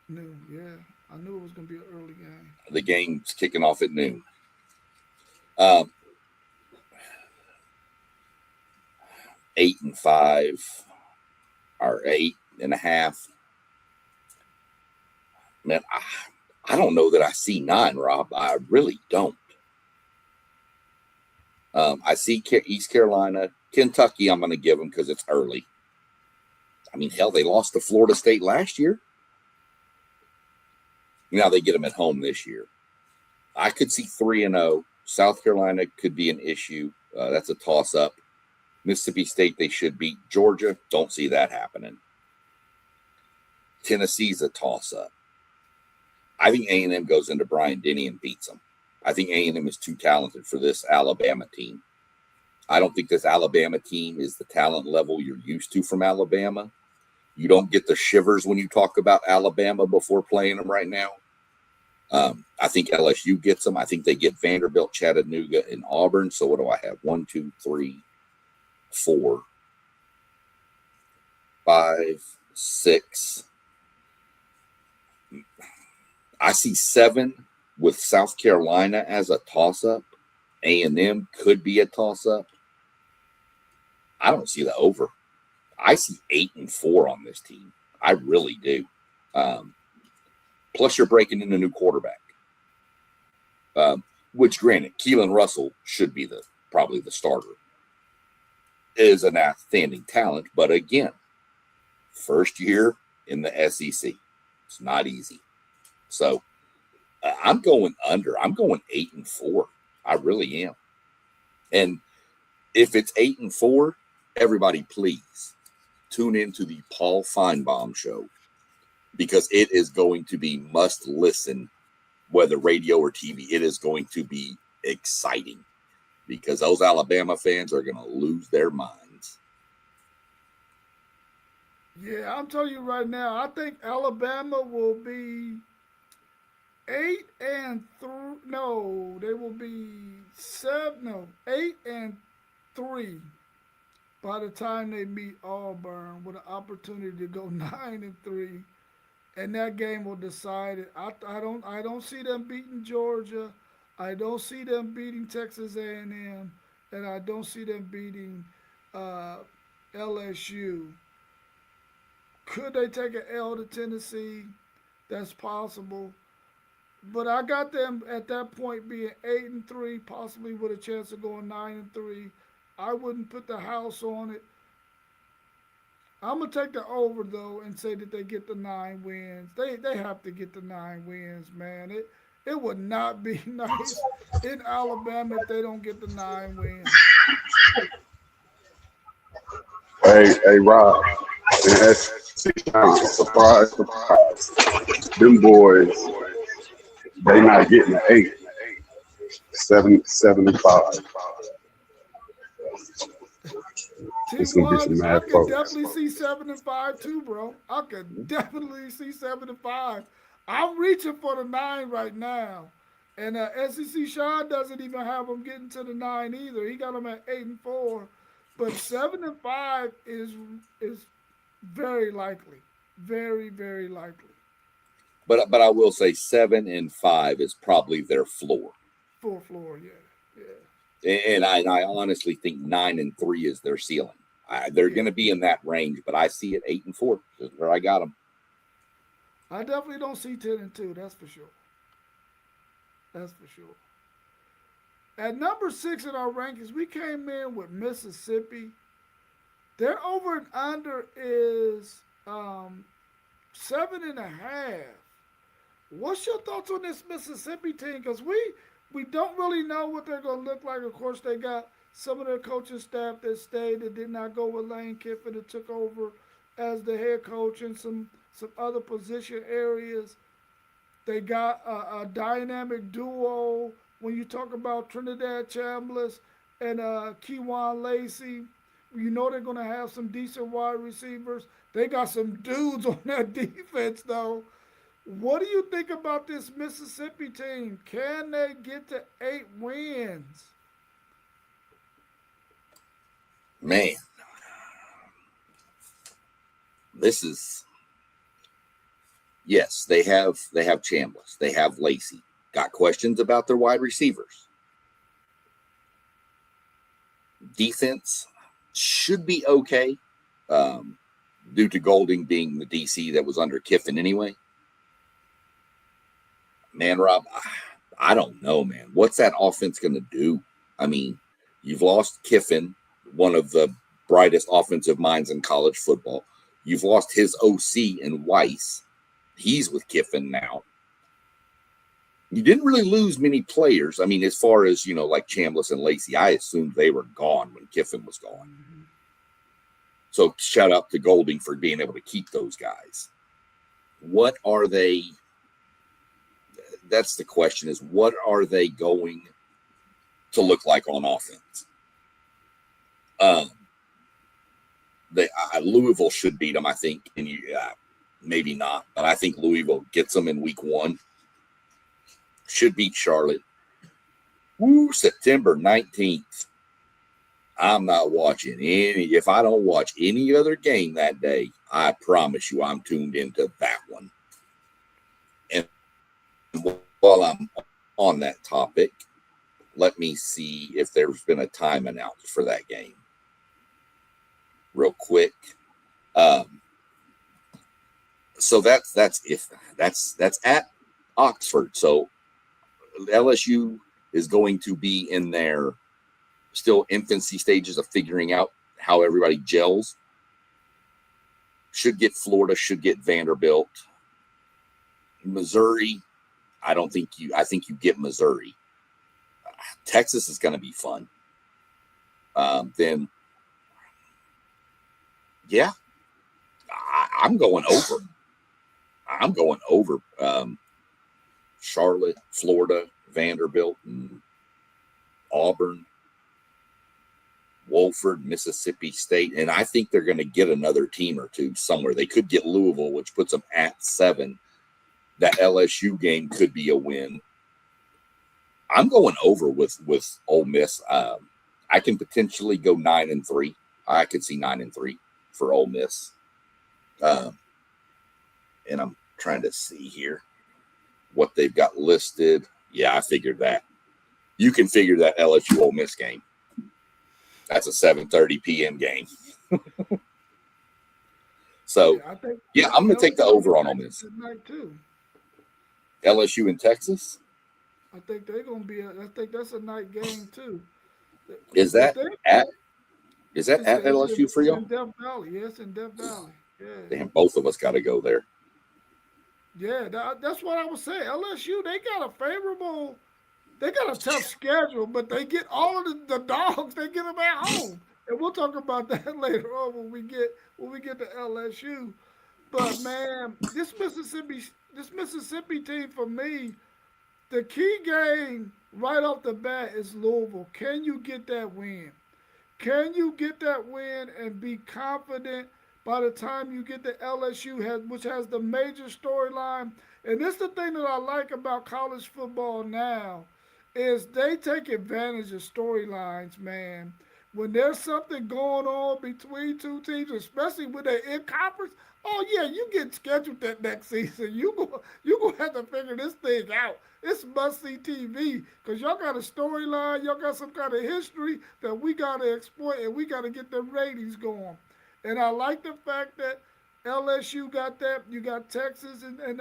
Noon, yeah. I knew it was going to be an early game. The game's kicking off at noon. 8-5 or 8.5. Man, I don't know that I see 9, Rob. I really don't. I see East Carolina, Kentucky. I'm going to give them because it's early. I mean, hell, they lost to Florida State last year. Now they get them at home this year. I could see 3-0. South Carolina could be an issue. That's a toss-up. Mississippi State, they should beat. Georgia, don't see that happening. Tennessee's a toss-up. I think A&M goes into Bryant-Denny and beats them. I think A&M is too talented for this Alabama team. I don't think this Alabama team is the talent level you're used to from Alabama. You don't get the shivers when you talk about Alabama before playing them right now. I think LSU gets them. I think they get Vanderbilt, Chattanooga, and Auburn. So what do I have? 1, 2, 3, 4, 5, 6. I see 7 with South Carolina as a toss-up. A&M could be a toss-up. I don't see the over. I see 8-4 on this team. I really do. Plus, you're breaking in a new quarterback. Which, granted, Keelan Russell should be probably the starter. Is an outstanding talent, but again, first year in the SEC. It's not easy. So I'm going under. I'm going 8-4. I really am. And if it's 8-4, everybody please tune into the Paul Feinbaum show, because it is going to be must listen, whether radio or TV. It is going to be exciting because those Alabama fans are going to lose their minds. Yeah, I'm telling you right now, I think Alabama will be 8-3. No, they will be 8-3 by the time they meet Auburn, with an opportunity to go 9-3, and that game will decide it. I don't see them beating Georgia. I don't see them beating Texas A&M, and I don't see them beating LSU. Could they take an L to Tennessee? That's possible. But I got them at that point being 8-3, possibly with a chance of going 9-3. I wouldn't put the house on it. I'm gonna take the over though and say that they get the 9 wins. They have to get the 9 wins, man. It would not be nice in Alabama if they don't get the 9 wins. Hey, Rob, and that's surprise. Them boys, they not getting an 8. 7-5. It's gonna be some T1, I mad could folks. definitely see 7-5 too, bro. I could definitely see 7-5. I'm reaching for the 9 right now. And SEC Sean doesn't even have them getting to the 9 either. He got them at 8-4. But 7-5 is very likely. Very, very likely. But I will say 7-5 is probably their floor. Full floor, yeah. And I honestly think 9-3 is their ceiling. They're going to be in that range, but I see it 8-4. That's where I got them. I definitely don't see 10-2. That's for sure. At number 6 in our rankings, we came in with Mississippi. Their over and under is 7.5. What's your thoughts on this Mississippi team? Because we don't really know what they're going to look like. Of course, they got some of their coaching staff that stayed, that did not go with Lane Kiffin, that took over as the head coach, and some some other position areas. They got a dynamic duo. When you talk about Trinidad Chambliss and Keywan Lacey, you know they're going to have some decent wide receivers. They got some dudes on that defense, though. What do you think about this Mississippi team? Can they get to 8 wins? Man, this is yes, they have Chambliss, they have Lacey. Got questions about their wide receivers. Defense should be okay, due to Golding being the DC that was under Kiffin anyway. Man, Rob, I don't know, man. What's that offense going to do? I mean, you've lost Kiffin, one of the brightest offensive minds in college football. You've lost his OC in Weiss. He's with Kiffin now. You didn't really lose many players. I mean, as far as, like Chambliss and Lacey, I assumed they were gone when Kiffin was gone. So shout out to Golding for being able to keep those guys. What are they? That's the question, is what are they going to look like on offense? Louisville should beat them, I think, and maybe not, but I think Louisville gets them in week 1. Should beat Charlotte. September 19th. I'm not watching any. If I don't watch any other game that day, I promise you I'm tuned into that one. And while I'm on that topic, let me see if there's been a time announced for that game. Real quick. So that's at Oxford. So LSU is going to be in their still infancy stages of figuring out how everybody gels. Should get Florida, should get Vanderbilt. Missouri, I think you get Missouri. Texas is going to be fun. Then, yeah, I'm going over. I'm going over Charlotte, Florida, Vanderbilt, and Auburn, Wofford, Mississippi State. And I think they're going to get another team or two somewhere. They could get Louisville, which puts them at 7. That LSU game could be a win. I'm going over with Ole Miss. I can potentially go 9-3. I could see 9-3 for Ole Miss. And I'm trying to see here what they've got listed. Yeah, I figured that. You can figure that LSU Ole Miss game. That's a 7:30 p.m. game. So, yeah, I'm going to take the over on Ole Miss. LSU in Texas? I think they're going to be. I think that's a night game too. Is that at LSU for y'all? In Death Valley. Yes, in Death Valley. Yeah. Damn, both of us got to go there. Yeah, that's what I was saying. LSU, they got a tough schedule, but they get all of the dogs. They get them at home, and we'll talk about that later on when we get to LSU. But man, this Mississippi team for me, the key game right off the bat is Louisville. Can you get that win? Can you get that win and be confident by the time you get to LSU, which has the major storyline? And this is the thing that I like about college football now, is they take advantage of storylines, man. When there's something going on between two teams, especially when they're in conference, oh yeah, you get scheduled that next season. You gonna have to figure this thing out. It's must-see TV because y'all got a storyline, y'all got some kind of history that we gotta exploit, and we gotta get the ratings going. And I like the fact that LSU got that. You got Texas and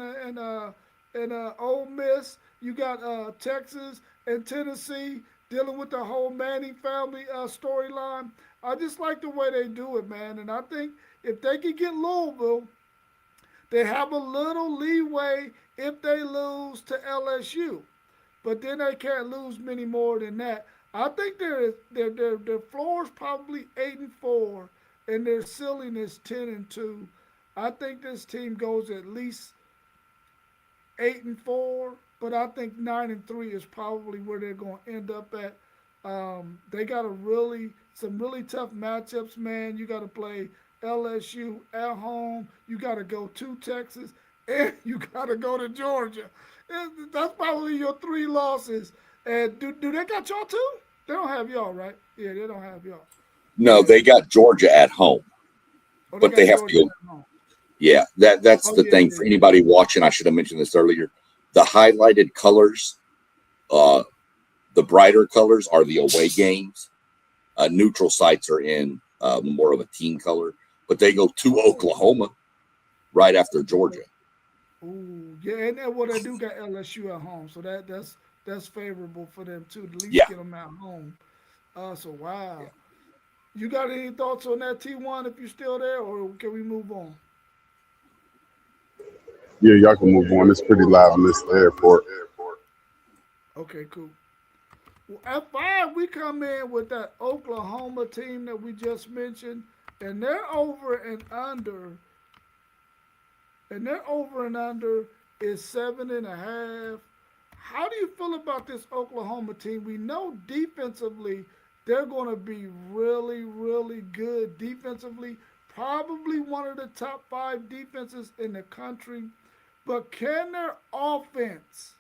Ole Miss. You got Texas and Tennessee dealing with the whole Manning family storyline. I just like the way they do it, man. And I think if they can get Louisville, they have a little leeway if they lose to LSU. But then they can't lose many more than that. I think their floor is probably 8-4, and their ceiling is 10-2. I think this team goes at least 8-4, but I think 9-3 is probably where they're going to end up at. They got some really tough matchups, man. You got to play LSU at home. You got to go to Texas, and you got to go to Georgia. And that's probably your three losses. And do they got y'all too? They don't have y'all, right? Yeah, they don't have y'all. No, Yeah. they got Georgia at home, Oh, they but they got have to Georgia go. at home. Yeah, that's Oh the yeah, thing yeah, for yeah. anybody watching. I should have mentioned this earlier. The highlighted colors, uh, the brighter colors are the away games. Neutral sites are in more of a team color, but they go to Oh. Oklahoma right after Georgia. Ooh, yeah, and then what they do got LSU at home, so that's favorable for them too. To at least Yeah, get them at home. So wow. yeah. You got any thoughts on that T1 if you're still there, or can we move on? Yeah, y'all can move on. It's pretty loud in this airport. Okay, cool. Well, at five, we come in with that Oklahoma team that we just mentioned, and their over and under is 7.5. How do you feel about this Oklahoma team? We know defensively they're going to be really, really good defensively. Probably one of the top five defenses in the country. But can their offense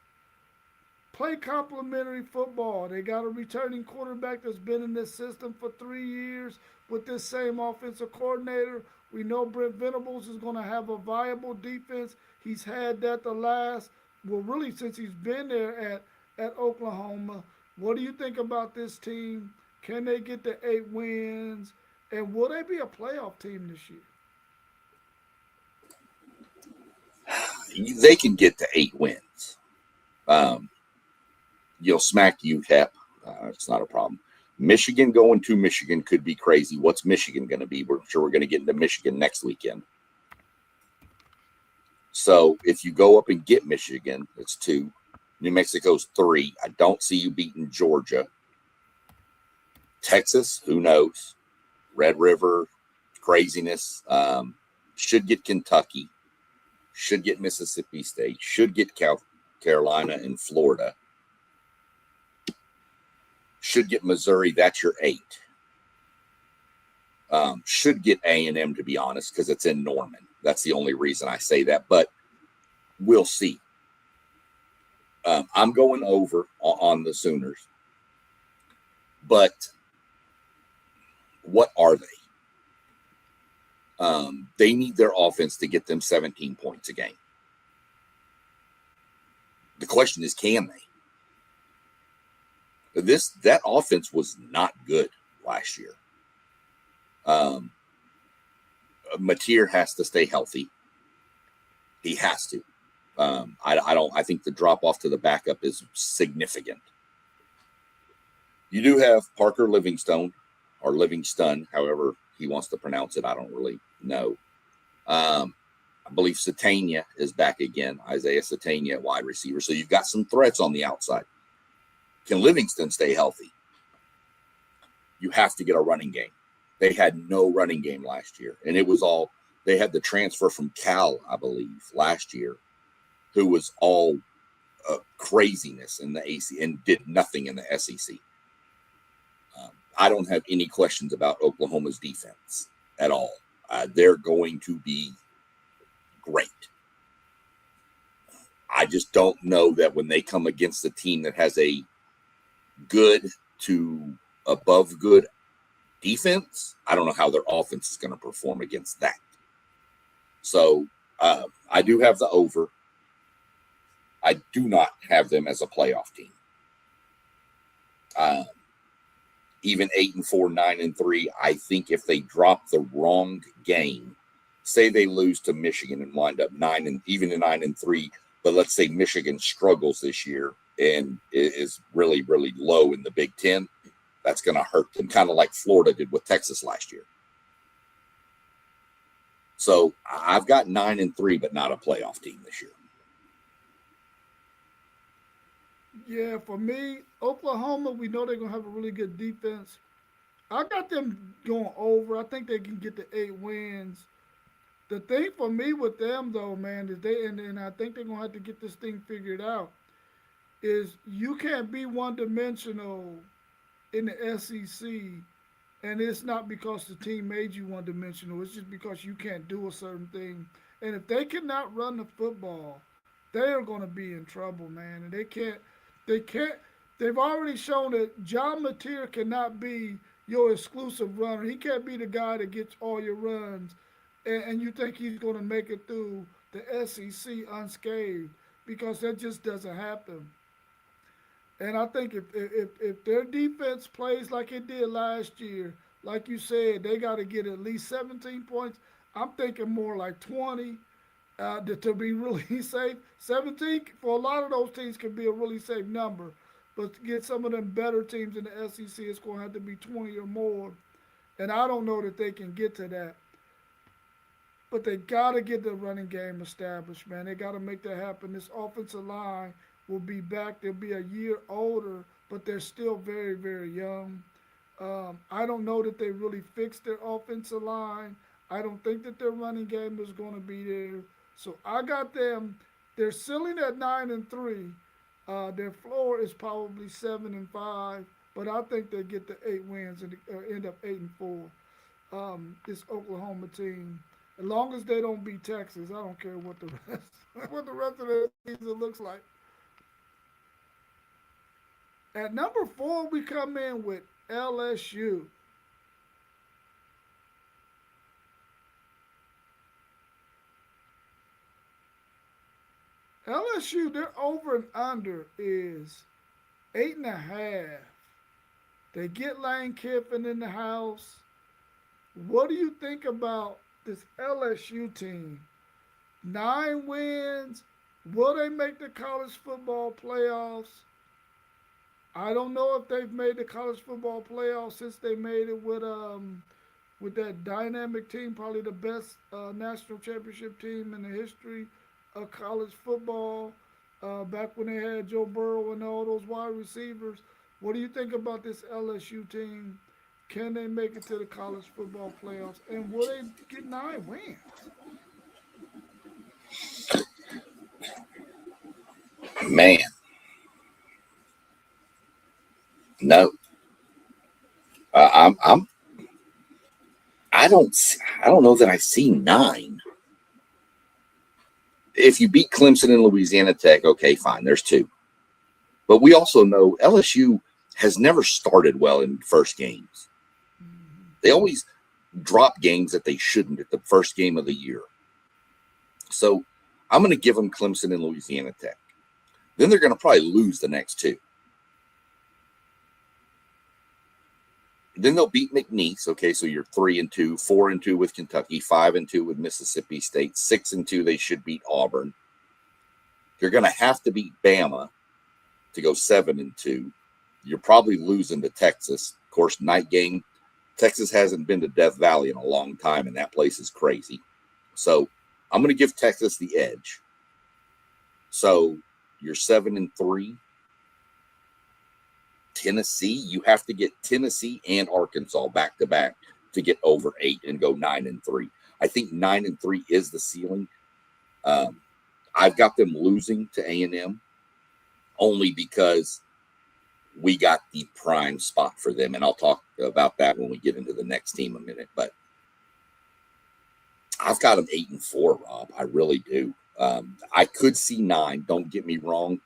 play complementary football? They got a returning quarterback that's been in this system for 3 years with this same offensive coordinator. We know Brent Venables is going to have a viable defense. He's had that really since he's been there at Oklahoma. What do you think about this team? Can they get the 8 wins? And will they be a playoff team this year? They can get to 8 wins. Um, you'll smack UTEP. It's not a problem. Michigan going to Michigan could be crazy. What's Michigan going to be? We're sure we're going to get into Michigan next weekend. So if you go up and get Michigan, it's 2. New Mexico's 3. I don't see you beating Georgia. Texas, who knows? Red River, craziness. Should get Kentucky. Should get Mississippi State. Should get Carolina and Florida. Should get Missouri. That's your 8. Should get A&M, to be honest, because it's in Norman. That's the only reason I say that, but we'll see. I'm going over on the Sooners, but what are they? They need their offense to get them 17 points a game. The question is, can they? That offense was not good last year. Mateer has to stay healthy. He has to. I think the drop off to the backup is significant. You do have Parker Livingstone, or Livingston, however he wants to pronounce it. I don't really know. I believe Satania is back again. Isaiah Satania, wide receiver. So you've got some threats on the outside. Can Livingston stay healthy? You have to get a running game. They had no running game last year, and it was all they had the transfer from Cal, I believe, last year, who was all craziness in the AC and did nothing in the SEC. I don't have any questions about Oklahoma's defense at all. They're going to be great. I just don't know that when they come against a team that has a good to above good defense, I don't know how their offense is going to perform against that. So I do have the over. I do not have them as a playoff team. Even 8-4, 9-3. I think if they drop the wrong game, say they lose to Michigan and wind up 9-3, but let's say Michigan struggles this year and is really, really low in the Big Ten, that's going to hurt them, kind of like Florida did with Texas last year. So I've got 9-3, but not a playoff team this year. Yeah, for me, Oklahoma, we know they're gonna have a really good defense. I got them going over. I think they can get the 8 wins. The thing for me with them though, man, is and I think they're gonna have to get this thing figured out. Is you can't be one dimensional in the SEC, and it's not because the team made you one dimensional. It's just because you can't do a certain thing. And if they cannot run the football, they are going to be in trouble, man. And they can't. They can't. They've already shown that John Mateer cannot be your exclusive runner. He can't be the guy that gets all your runs, and you think he's going to make it through the SEC unscathed because that just doesn't happen. And I think if their defense plays like it did last year, like you said, they got to get at least 17 points. I'm thinking more like 20 to be really safe. 17 for a lot of those teams can be a really safe number, but to get some of them better teams in the SEC, it's going to have to be 20 or more. And I don't know that they can get to that. But they got to get the running game established, man. They got to make that happen. This offensive line will be back. They'll be a year older, but they're still very, very young. I don't know that they really fixed their offensive line. I don't think that their running game is going to be there. So I got them. They're ceiling at 9-3. Their floor is probably 7-5, but I think they get the 8 wins and end up 8-4. This Oklahoma team. As long as they don't beat Texas, I don't care what the rest what the rest of the season looks like. At number 4, we come in with LSU. LSU, their over and under is 8.5. They get Lane Kiffin in the house. What do you think about this LSU team? 9 wins. Will they make the college football playoffs? I don't know if they've made the college football playoffs since they made it with that dynamic team, probably the best national championship team in the history of college football. Back when they had Joe Burrow and all those wide receivers. What do you think about this LSU team? Can they make it to the college football playoffs? And will they get 9 wins? Man, no. I'm. I don't know that I see 9. If you beat Clemson and Louisiana Tech, okay, fine. There's 2. But we also know LSU has never started well in first games. They always drop games that they shouldn't at the first game of the year. So I'm going to give them Clemson and Louisiana Tech. Then they're going to probably lose the next 2. Then they'll beat McNeese. Okay, so you're 3-2, 4-2 with Kentucky, 5-2 with Mississippi State, 6-2. They should beat Auburn. You're going to have to beat Bama to go 7-2. You're probably losing to Texas. Of course, night game. Texas hasn't been to Death Valley in a long time, and that place is crazy. So I'm going to give Texas the edge. So you're 7-3. Tennessee, you have to get Tennessee and Arkansas back to back to get over 8 and go 9-3. I think 9-3 is the ceiling. I've got them losing to A&M only because we got the prime spot for them, and I'll talk about that when we get into the next team a minute. But I've got them 8-4, Rob. I really do. I could see 9. Don't get me wrong.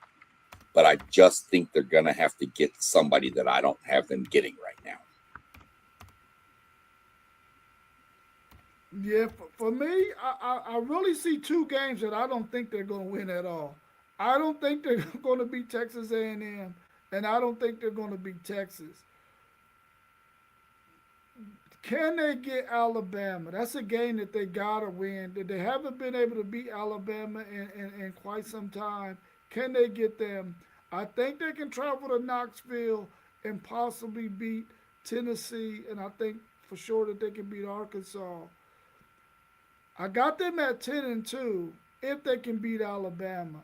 But I just think they're going to have to get somebody that I don't have them getting right now. Yeah, for me, I really see 2 games that I don't think they're going to win at all. I don't think they're going to beat Texas A&M, and I don't think they're going to beat Texas. Can they get Alabama? That's a game that they got to win. That they haven't been able to beat Alabama in quite some time. Can they get them? I think they can travel to Knoxville and possibly beat Tennessee, and I think for sure that they can beat Arkansas. I got them at 10-2 if they can beat Alabama.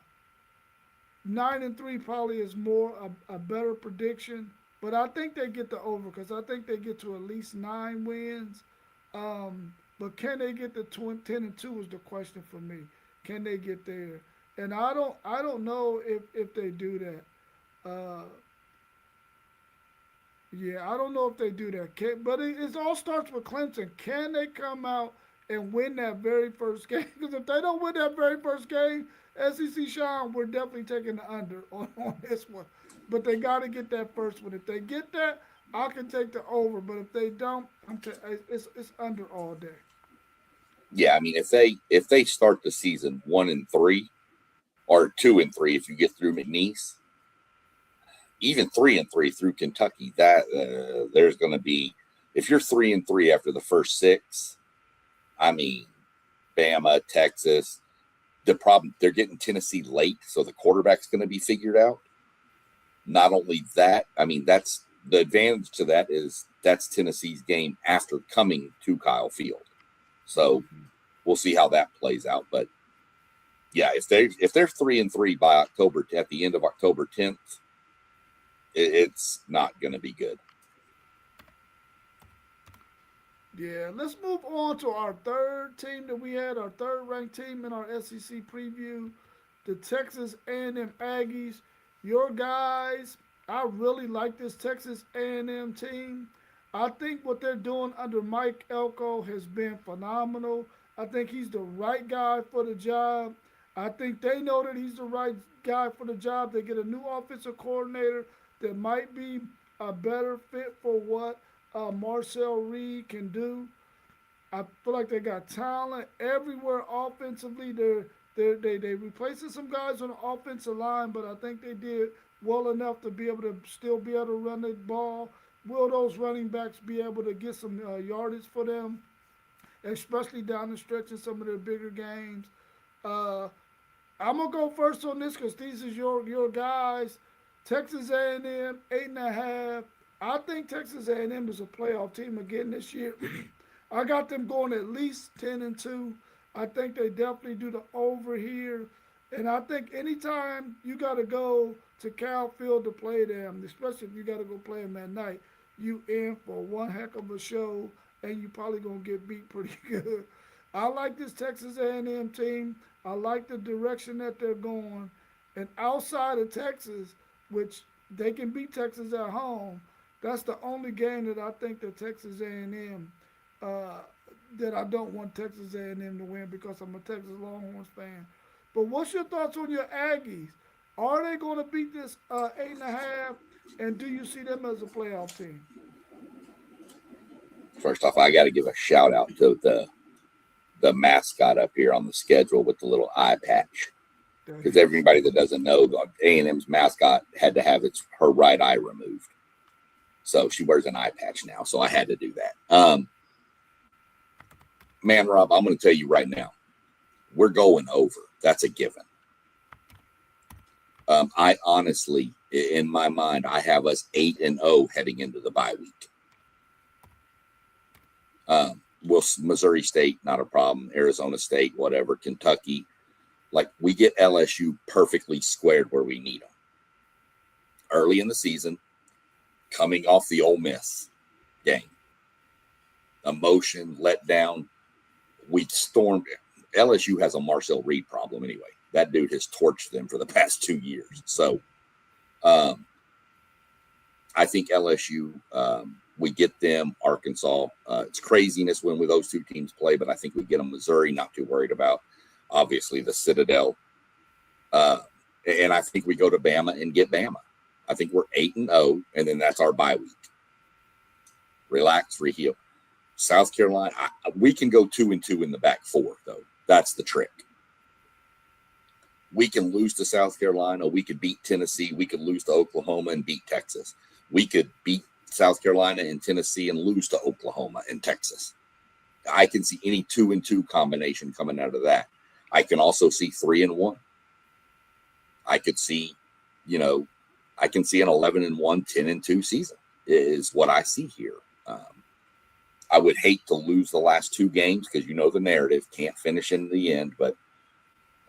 9-3 probably is more a better prediction, but I think they get the over because I think they get to at least 9 wins. But can they get to 10-2 is the question for me. Can they get there? And I don't know if they do that. Yeah, I don't know if they do that. But it all starts with Clemson. Can they come out and win that very first game? Because if they don't win that very first game, SEC Sean, we're definitely taking the under on this one. But they got to get that first one. If they get that, I can take the over. But if they don't, it's under all day. Yeah, I mean, if they start the season 1-3 or 2-3, if you get through McNeese, even 3-3 through Kentucky, that there's going to be, if you're 3-3 after the first six, I mean, Bama, Texas, the problem, they're getting Tennessee late, so the quarterback's going to be figured out. Not only that, I mean, that's the advantage to that is that's Tennessee's game after coming to Kyle Field. So we'll see how that plays out. But yeah, if they're 3-3 by October, at the end of October 10th, it's not going to be good. Yeah, let's move on to our third team that we had, our third ranked team in our SEC preview, the Texas A&M Aggies. Your guys, I really like this Texas A&M team. I think what they're doing under Mike Elko has been phenomenal. I think he's the right guy for the job. I think they know that he's the right guy for the job. They get a new offensive coordinator that might be a better fit for what Marcel Reed can do. I feel like they got talent everywhere offensively. They replacing some guys on the offensive line, but I think they did well enough to be able to still be able to run the ball. Will those running backs be able to get some yardage for them, especially down the stretch in some of their bigger games? Uh, I'm gonna go first on this because these is your guys. Texas A&M 8.5. I think Texas A&M is a playoff team again this year. I got them going at least 10-2. I think they definitely do the over here. And I think anytime you got to go to Cal Field to play them, especially if you got to go play them at night, you in for one heck of a show, and you probably gonna get beat pretty good. I like this Texas A&M team. I like the direction that they're going. And outside of Texas, which they can beat Texas at home, that's the only game that I think that Texas A&M uh, that I don't want Texas A&M to win because I'm a Texas Longhorns fan. But what's your thoughts on your Aggies? Are they going to beat this 8.5? And do you see them as a playoff team? First off, I got to give a shout out to the mascot up here on the schedule with the little eye patch. Because everybody that doesn't know, A&M's mascot had to have her right eye removed. So she wears an eye patch now. So I had to do that. Man, Rob, I'm going to tell you right now, we're going over. That's a given. I honestly, in my mind, I have us 8-0 heading into the bye week. Missouri State, not a problem. Arizona State, whatever. Kentucky. Like, we get LSU perfectly squared where we need them. Early in the season, coming off the Ole Miss game. Emotion, let down. We stormed. LSU has a Marcel Reed problem anyway. That dude has torched them for the past 2 years. So I think LSU, we get them. Arkansas, it's craziness when those two teams play, but I think we get them. Missouri, not too worried about. Obviously, the Citadel. And I think we go to Bama and get Bama. I think we're 8-0, and then that's our bye week. Relax, reheal. South Carolina, we can go 2-2 in the back four, though. That's the trick. We can lose to South Carolina. We could beat Tennessee. We could lose to Oklahoma and beat Texas. We could beat South Carolina and Tennessee and lose to Oklahoma and Texas. I can see any 2-2 combination coming out of that. I can also see 3-1. I could see, I can see an 11-1, 10-2 season is what I see here. I would hate to lose the last two games because the narrative, can't finish in the end. But,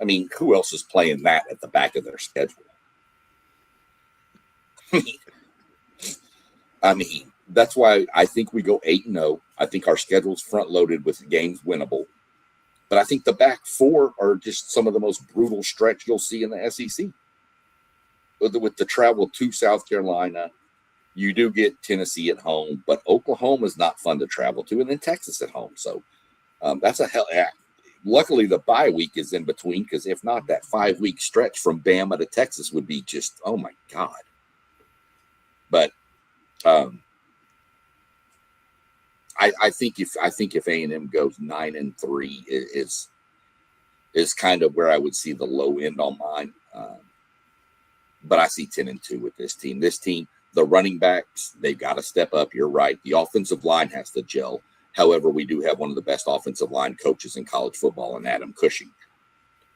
I mean, who else is playing that at the back of their schedule? I mean, that's why I think we go 8-0. I think our schedule's front loaded with games winnable. But I think the back four are just some of the most brutal stretch you'll see in the SEC. With the travel to South Carolina, you do get Tennessee at home, but Oklahoma is not fun to travel to, and then Texas at home. So that's a hell. Luckily, the bye week is in between, because if not, that 5-week stretch from Bama to Texas would be just, oh my God. But I think if A&M goes 9-3 is kind of where I would see the low end on mine. But I see 10-2 with this team. This team, the running backs, they've got to step up. You're right. The offensive line has to gel. However, we do have one of the best offensive line coaches in college football in Adam Cushing.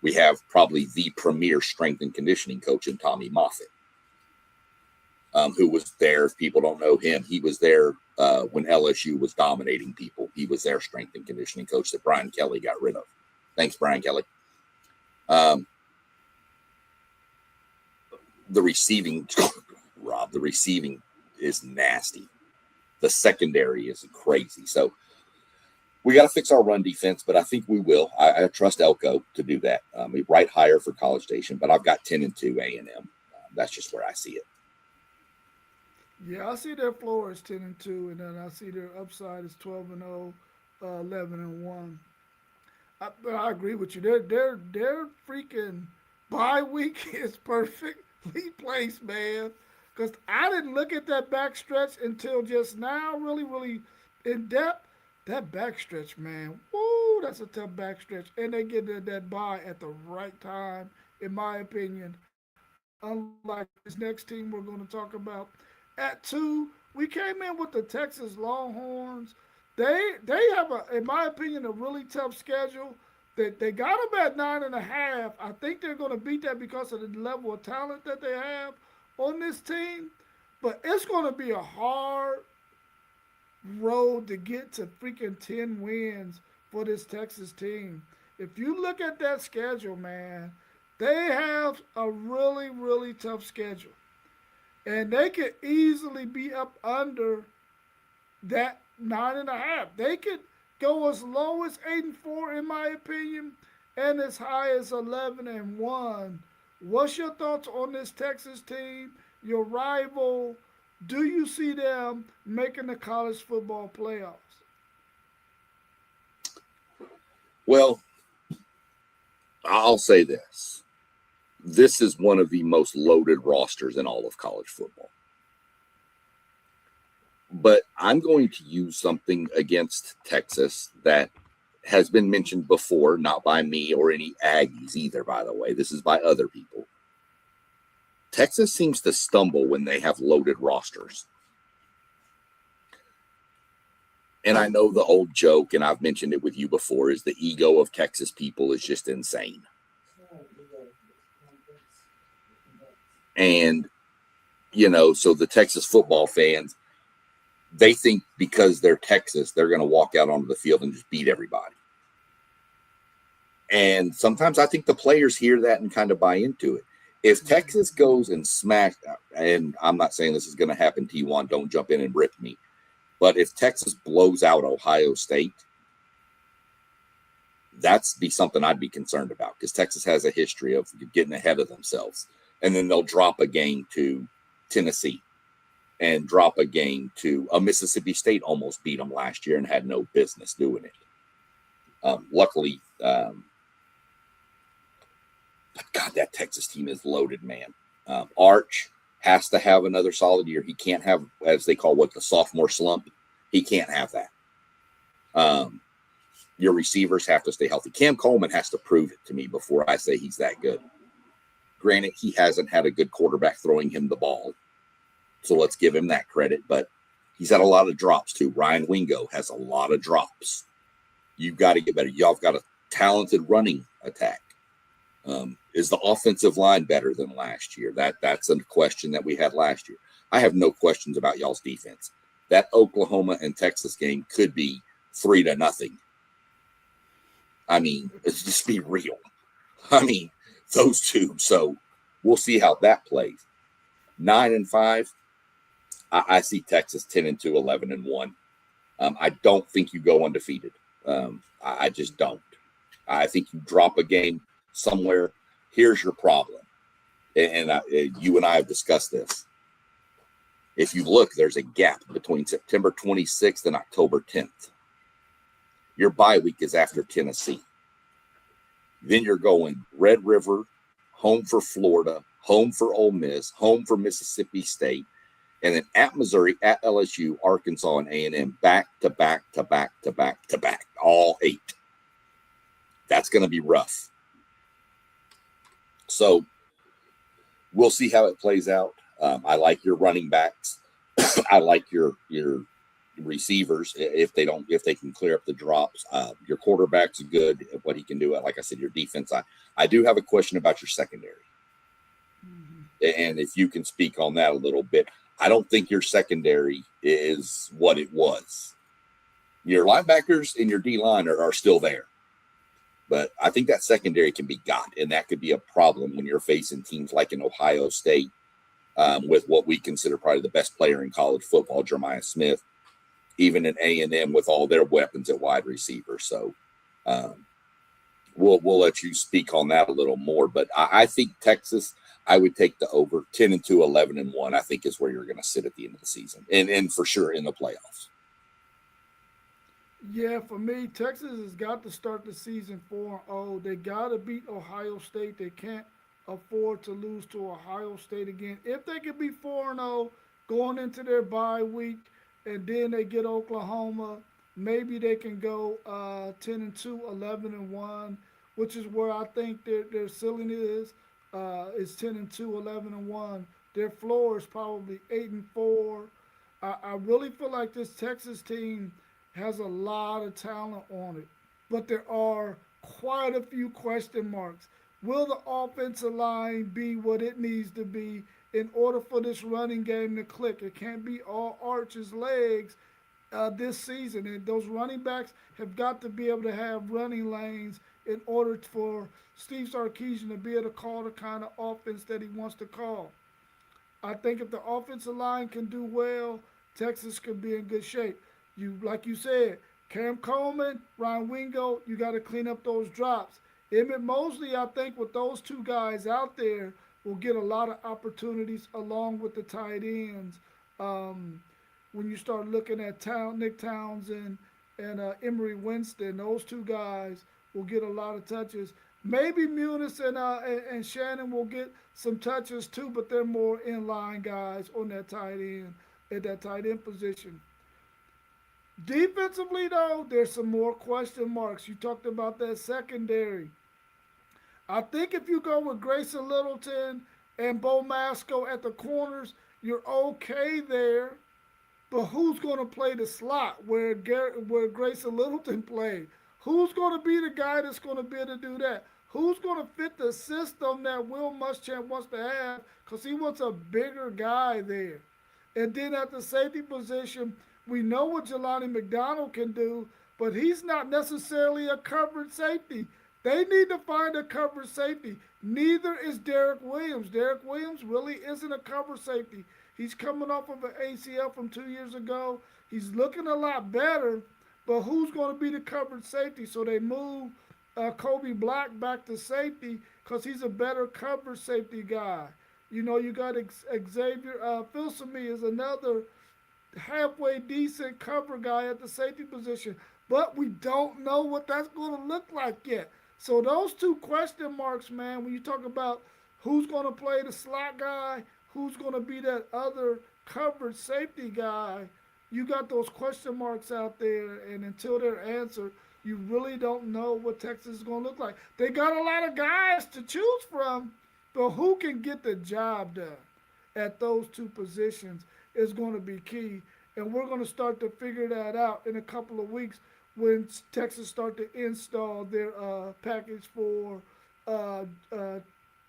We have probably the premier strength and conditioning coach in Tommy Moffitt, who was there. If people don't know him, he was there when LSU was dominating people. He was their strength and conditioning coach that Brian Kelly got rid of. Thanks, Brian Kelly. The receiving, Rob, the receiving is nasty. The secondary is crazy. So we got to fix our run defense, but I think we will. I trust Elko to do that. We write higher for College Station, but I've got 10-2 A&M. That's just where I see it. Yeah, I see their floor is 10-2, and then I see their upside is 12-0, 11-1. But I agree with you. Their freaking bye week is perfectly placed, man. Because I didn't look at that backstretch until just now, really in depth. That backstretch, man, woo, that's a tough backstretch. And they get that bye at the right time, in my opinion. Unlike this next team we're going to talk about. At 2, we came in with the Texas Longhorns. They have, in my opinion, a really tough schedule. They got them at 9.5. I think they're going to beat that because of the level of talent that they have on this team. But it's going to be a hard road to get to freaking 10 wins for this Texas team. If you look at that schedule, man, they have a really tough schedule. And they could easily be up under that 9.5. They could go as low as 8-4, in my opinion, and as high as 11-1. What's your thoughts on this Texas team, your rival? Do you see them making the college football playoffs? Well, I'll say this. This is one of the most loaded rosters in all of college football. But I'm going to use something against Texas that has been mentioned before, not by me or any Aggies either, by the way. This is by other people. Texas seems to stumble when they have loaded rosters. And I know the old joke, and I've mentioned it with you before, is the ego of Texas people is just insane. And, so the Texas football fans, they think because they're Texas, they're going to walk out onto the field and just beat everybody. And sometimes I think the players hear that and kind of buy into it. If Texas goes and smacks, and I'm not saying this is going to happen, T1, don't jump in and rip me. But if Texas blows out Ohio State, that's be something I'd be concerned about, because Texas has a history of getting ahead of themselves. And then they'll drop a game to Tennessee and drop a game to Mississippi State. Almost beat them last year and had no business doing it. Luckily, but God, that Texas team is loaded, man. Arch has to have another solid year. He can't have, as they call the sophomore slump. He can't have that. Your receivers have to stay healthy. Cam Coleman has to prove it to me before I say he's that good. Granted, he hasn't had a good quarterback throwing him the ball, so let's give him that credit. But he's had a lot of drops too. Ryan Wingo has a lot of drops. You've got to get better. Y'all got a talented running attack. Is the offensive line better than last year? That's a question that we had last year. I have no questions about y'all's defense. That Oklahoma and Texas game could be 3-0. I mean, let's just be real. I mean, those two. So we'll see how that plays. 9-5. I see Texas 10-2, 11-1. I don't think you go undefeated. I just don't. I think you drop a game somewhere. Here's your problem. And you and I have discussed this. If you look, there's a gap between September 26th and October 10th. Your bye week is after Tennessee. Then you're going Red River, home for Florida, home for Ole Miss, home for Mississippi State, and then at Missouri, at LSU, Arkansas, and A&M, back to back to back to back to back, all 8. That's going to be rough. So we'll see how it plays out. I like your running backs. I like your receivers if they can clear up the drops. Your quarterback's good at what he can do. Like I said, your defense. I do have a question about your secondary, and if you can speak on that a little bit. I don't think your secondary is what it was. Your linebackers and your D-line are still there. But I think that secondary can be got, and that could be a problem when you're facing teams like in Ohio State with what we consider probably the best player in college football, Jeremiah Smith, even in A&M with all their weapons at wide receiver. So we'll let you speak on that a little more. But I think Texas – I would take the over 10-2, 11-1. I think is where you're going to sit at the end of the season, and for sure in the playoffs. Yeah, for me, Texas has got to start the season 4-0. They got to beat Ohio State. They can't afford to lose to Ohio State again. If they could be 4-0 going into their bye week, and then they get Oklahoma, maybe they can go 10-2, 11-1, which is where I think their ceiling is 10-2, 11-1. Their floor is probably 8-4. I really feel like this Texas team has a lot of talent on it, but there are quite a few question marks. Will the offensive line be what it needs to be in order for this running game to click? It can't be all Arch's legs this season, and those running backs have got to be able to have running lanes in order for Steve Sarkisian to be able to call the kind of offense that he wants to call. I think if the offensive line can do well, Texas could be in good shape. Like you said, Cam Coleman, Ryan Wingo, you got to clean up those drops. Emmett Mosley, I think with those 2 guys out there, will get a lot of opportunities along with the tight ends. When you start looking at Nick Townsend and Emery Winston, those 2 guys will get a lot of touches. Maybe Muniz and Shannon will get some touches too, but they're more inline guys on that tight end, at that tight end position. Defensively, though, there's some more question marks. You talked about that secondary. I think if you go with Grayson Littleton and Bo Masco at the corners, you're okay there. But who's going to play the slot where Grayson Littleton played? Who's going to be the guy that's going to be able to do that? Who's going to fit the system that Will Muschamp wants to have? Because he wants a bigger guy there. And then at the safety position, we know what Jelani McDonald can do, but he's not necessarily a covered safety. They need to find a covered safety. Neither is Derek Williams. Derek Williams really isn't a covered safety. He's coming off of an ACL from 2 years ago. He's looking a lot better, but who's going to be the covered safety? So they move Kobe Black back to safety because he's a better covered safety guy. You know, you got Xavier Filsaime is another halfway decent cover guy at the safety position, but we don't know what that's going to look like yet. So those 2 question marks, man, when you talk about who's going to play the slot guy, who's going to be that other covered safety guy, you got those question marks out there, and until they're answered, you really don't know what Texas is going to look like. They got a lot of guys to choose from, but who can get the job done at those 2 positions is going to be key. And we're going to start to figure that out in a couple of weeks when Texas start to install their package for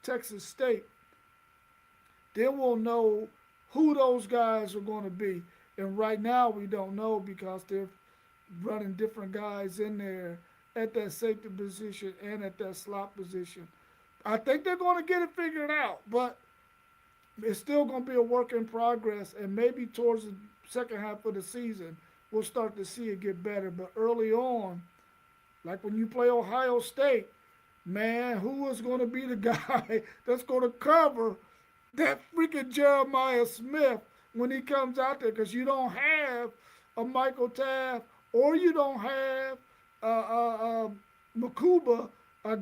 Texas State. Then we'll know who those guys are going to be. And right now we don't know because they're running different guys in there at that safety position and at that slot position. I think they're going to get it figured out, but it's still going to be a work in progress, and maybe towards the second half of the season, we'll start to see it get better. But early on, like when you play Ohio State, man, who is going to be the guy that's going to cover that freaking Jeremiah Smith when he comes out there? Because you don't have a Michael Taft or you don't have Makuba,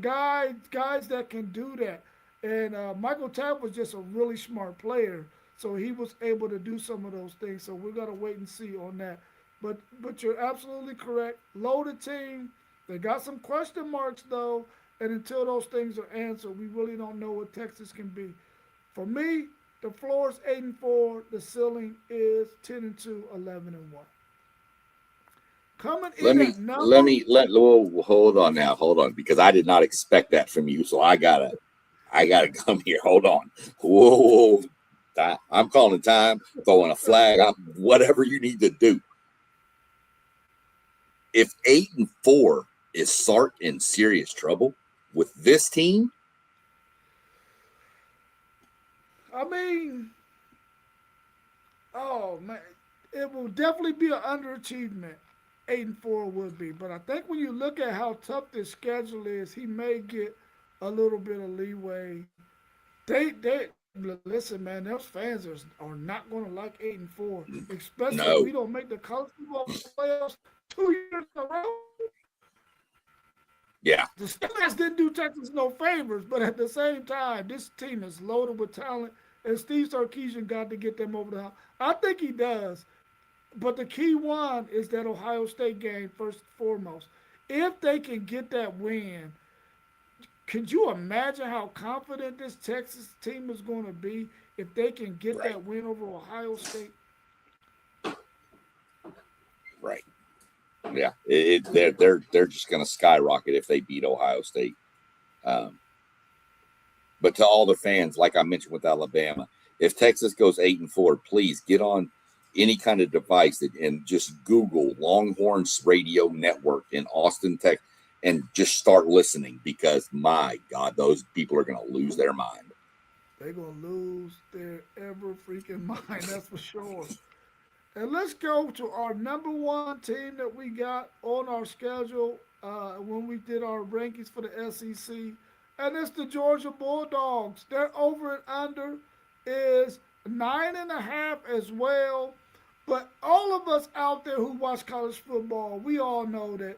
guys that can do that. And Michael Taft was just a really smart player, so he was able to do some of those things. So we're gonna wait and see on that. But you're absolutely correct. Loaded team. They got some question marks though, and until those things are answered, we really don't know what Texas can be. For me, the floor is 8-4. The ceiling is 10-2, 11-1. Coming Let in me at number. whoa, hold on, because I did not expect that from you. So I gotta come here. Hold on. Whoa. I'm calling time, throwing a flag, whatever you need to do. If 8-4 is Sark in serious trouble with this team, I mean, oh man, it will definitely be an underachievement. 8-4 would be, but I think when you look at how tough this schedule is, he may get a little bit of leeway. They listen, man. Those fans are not going to like 8-4, especially if no. we don't make the college football playoffs 2 years in a row. Yeah. The Steelers didn't do Texas no favors, but at the same time, this team is loaded with talent, and Steve Sarkisian got to get them over the hump. I think he does, but the key one is that Ohio State game first and foremost. If they can get that win, could you imagine how confident this Texas team is going to be if they can get Right. that win over Ohio State? Right. Yeah. They're just going to skyrocket if they beat Ohio State. But to all the fans, like I mentioned with Alabama, if Texas goes 8-4, please get on any kind of device and just Google Longhorns Radio Network in Austin, Texas, and just start listening, because my God, those people are going to lose their mind. They're going to lose their ever freaking mind, that's for sure. And let's go to our number one team that we got on our schedule when we did our rankings for the SEC, and it's the Georgia Bulldogs. Their over and under is 9.5 as well. But all of us out there who watch college football, we all know that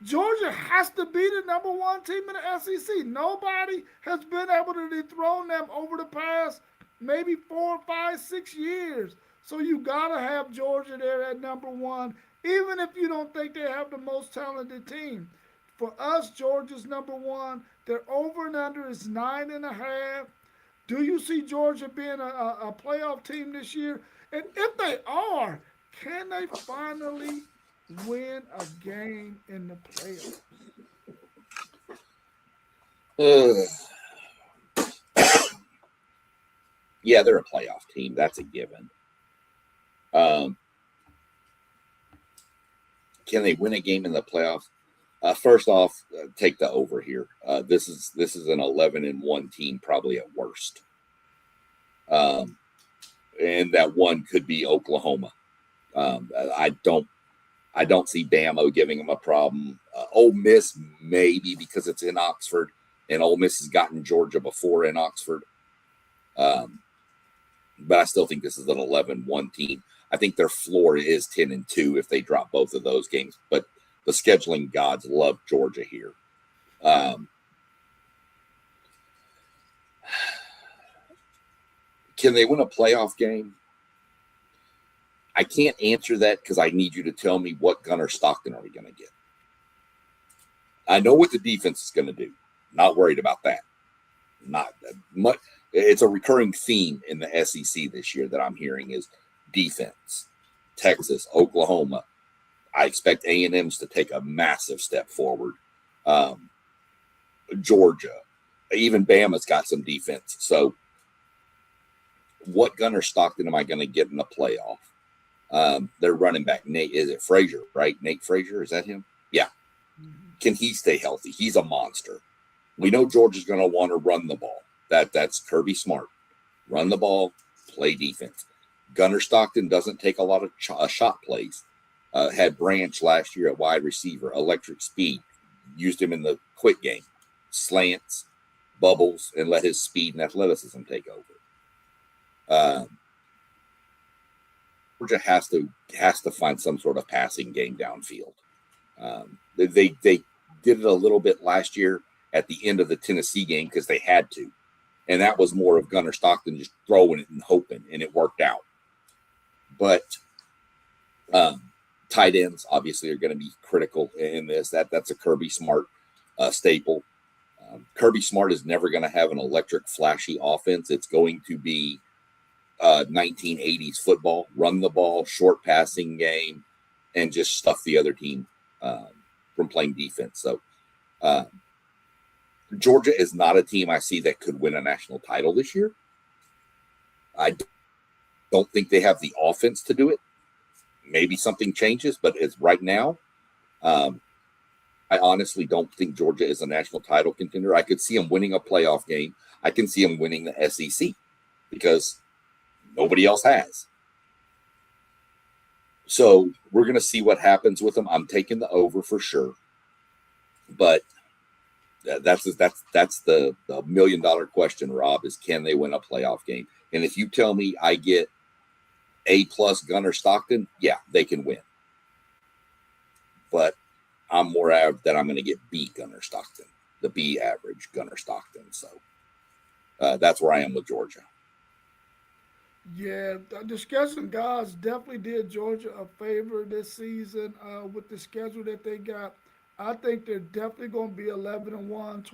Georgia has to be the number one team in the SEC. Nobody has been able to dethrone them over the past maybe 4, 5, 6 years. So you gotta have Georgia there at number one, even if you don't think they have the most talented team. For us, Georgia's number one. Their over and under is 9.5. Do you see Georgia being a playoff team this year? And if they are, can they finally win a game in the playoffs? Yeah, they're a playoff team. That's a given. Can they win a game in the playoffs? First off, take the over here. This is an 11-1 team, probably at worst. And that one could be Oklahoma. I don't see Bama giving them a problem. Ole Miss maybe, because it's in Oxford, and Ole Miss has gotten Georgia before in Oxford. But I still think this is an 11-1 team. I think their floor is 10-2 if they drop both of those games. But the scheduling gods love Georgia here. Can they win a playoff game? I can't answer that because I need you to tell me what Gunnar Stockton are we going to get. I know what the defense is going to do. Not worried about that. Not much. It's a recurring theme in the SEC this year that I'm hearing is defense. Texas, Oklahoma. I expect A&M's to take a massive step forward. Georgia, even Bama's got some defense. So what Gunnar Stockton am I going to get in the playoff? Their running back, Nate, is it Frazier, right? Nate Frazier, is that him? Yeah. Can he stay healthy? He's a monster. We know Georgia's going to want to run the ball. That's Kirby Smart. run the ball, play defense. Gunnar Stockton doesn't take a lot of shot plays. Had Branch last year at wide receiver, electric speed. Used him in the quick game, slants, bubbles, and let his speed and athleticism take over. Georgia has to find some sort of passing game downfield. They did it a little bit last year at the end of the Tennessee game because they had to, and that was more of Gunnar Stockton just throwing it and hoping, and it worked out. But tight ends obviously are going to be critical in this. That's a Kirby Smart staple. Kirby Smart is never going to have an electric, flashy offense. It's going to be 1980s football, run the ball, short passing game, and just stuff the other team from playing defense. So Georgia is not a team I see that could win a national title this year. I don't think they have the offense to do it. Maybe something changes, but as right now, I honestly don't think Georgia is a national title contender. I could see them winning a playoff game. I can see them winning the SEC because nobody else has. So we're going to see what happens with them. I'm taking the over for sure, but that's the $1 million question, Rob, is can they win a playoff game? And if you tell me I get A+ Gunnar Stockton, yeah, they can win. But I'm more average that I'm going to get B Gunnar Stockton, the B average Gunnar Stockton. So that's where I am with Georgia. Yeah, the scheduling guys definitely did Georgia a favor this season with the schedule that they got. I think they're definitely going to be 11-1,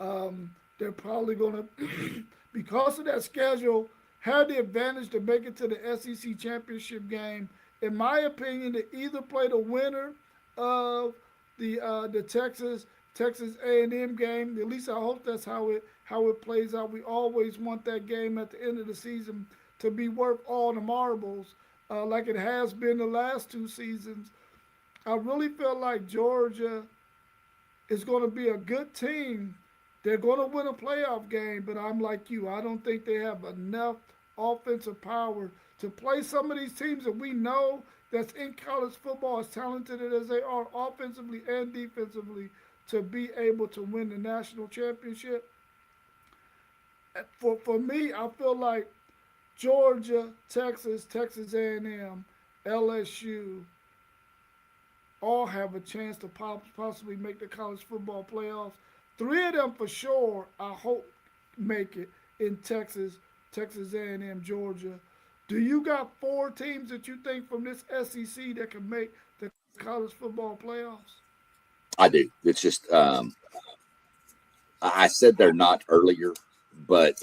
12-0. They're probably going to, because of that schedule, have the advantage to make it to the SEC championship game. In my opinion, to either play the winner of the Texas A&M game. At least I hope that's how it plays out. We always want that game at the end of the season to be worth all the marbles, like it has been the last two seasons. I really feel like Georgia is going to be a good team. They're going to win a playoff game, but I'm like you. I don't think they have enough offensive power to play some of these teams that we know that's in college football, as talented as they are offensively and defensively, to be able to win the national championship. For me, I feel like Georgia, Texas A&M, LSU all have a chance to possibly make the college football playoffs. Three of them for sure, I hope, make it in Texas A&M, Georgia. Do you got four teams that you think from this SEC that can make the college football playoffs? I do. It's just I said they're not earlier, but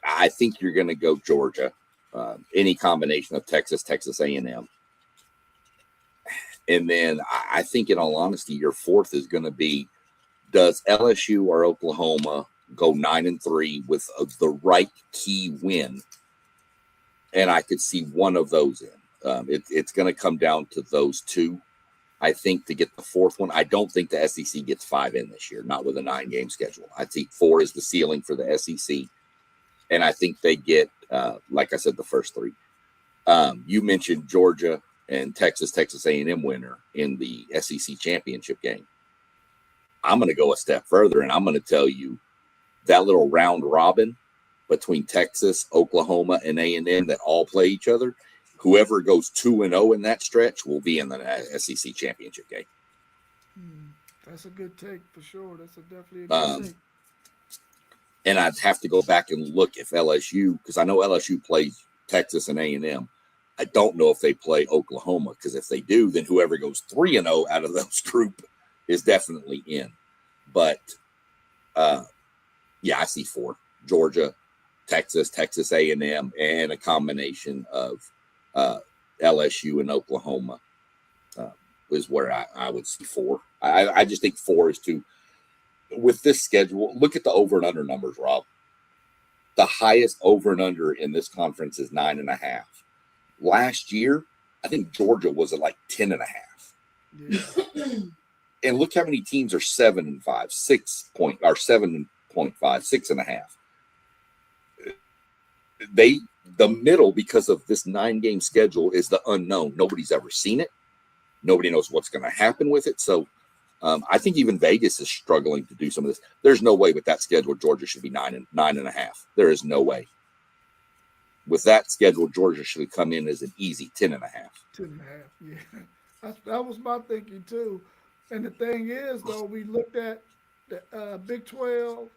I think you're going to go Georgia, any combination of Texas A&M. And then I think, in all honesty, your fourth is going to be, does LSU or Oklahoma go 9-3 with the right key win? And I could see one of those in. It's going to come down to those two, I think, to get the fourth one. I don't think the SEC gets 5 in this year, not with a 9-game schedule. I think 4 is the ceiling for the SEC. And I think they get, like I said, the first 3. You mentioned Georgia and Texas A&M winner in the SEC championship game. I'm going to go a step further, and I'm going to tell you that little round robin between Texas, Oklahoma, and A&M that all play each other, whoever goes 2-0 in that stretch will be in the SEC championship game. That's a good take for sure. That's definitely a good take. And I'd have to go back and look if LSU, because I know LSU plays Texas and A&M. I don't know if they play Oklahoma, because if they do, then whoever goes 3-0 out of those group is definitely in. But, yeah, I see 4. Georgia, Texas A&M, and a combination of LSU and Oklahoma is where I would see 4. I just think 4 is too. With this schedule, look at the over and under numbers, Rob. The highest over and under in this conference is 9.5. Last year, I think Georgia was at like 10.5. Yeah. And look how many teams are 7-5, 6 point or 7.5, 6.5. the middle, because of this 9-game schedule, is the unknown. Nobody's ever seen it. Nobody knows what's going to happen with it. So I think even Vegas is struggling to do some of this. There's no way with that schedule Georgia should be 9.5. There is no way. With that schedule, Georgia should come in as an easy 10.5. 10.5, yeah. That was my thinking too. And the thing is, though, we looked at the Big 12,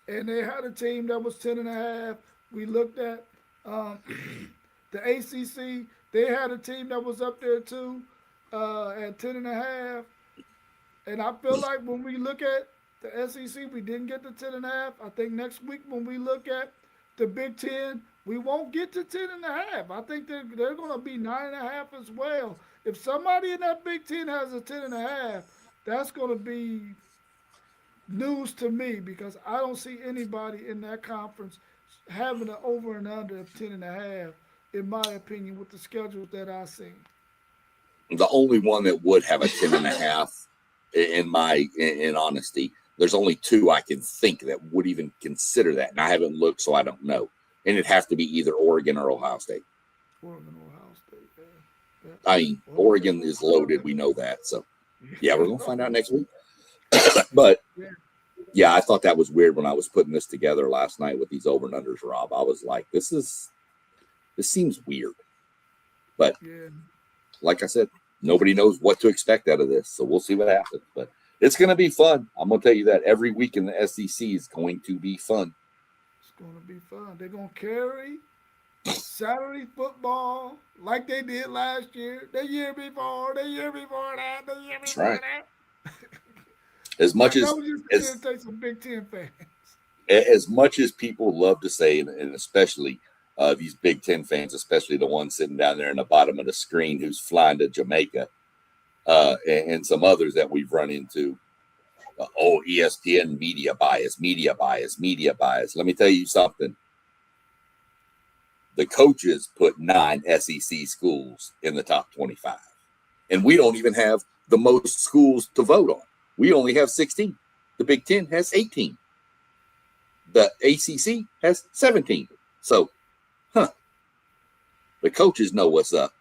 and they had a team that was 10.5. We looked at the ACC. They had a team that was up there too at 10.5. And I feel like when we look at the SEC, we didn't get to 10.5. I think next week when we look at the Big 10, we won't get to 10.5. I think they're going to be 9.5 as well. If somebody in that Big 10 has a 10.5, that's going to be news to me, because I don't see anybody in that conference having an over and under of 10.5, in my opinion, with the schedules that I see. The only one that would have a 10.5, in honesty, there's only two I can think that would even consider that, and I haven't looked, so I don't know. And it'd have to be either Oregon or Ohio State. Oregon, Ohio State, yeah. I mean, Oregon is loaded. We know that. So, yeah, we're going to find out next week. But, yeah, I thought that was weird when I was putting this together last night with these over and unders, Rob. I was like, this seems weird. But, like I said, nobody knows what to expect out of this. So we'll see what happens. But it's going to be fun. I'm going to tell you that every week in the SEC is going to be fun. It's going to be fun. They're going to carry Saturday football like they did last year, the year before that, the year before that. As much as take some Big Ten fans. As much as people love to say, and especially these Big Ten fans, especially the one sitting down there in the bottom of the screen who's flying to Jamaica, and some others that we've run into. ESPN media bias. Let me tell you something. The coaches put 9 SEC schools in the top 25. And we don't even have the most schools to vote on. We only have 16. The Big Ten has 18. The ACC has 17. So, the coaches know what's up.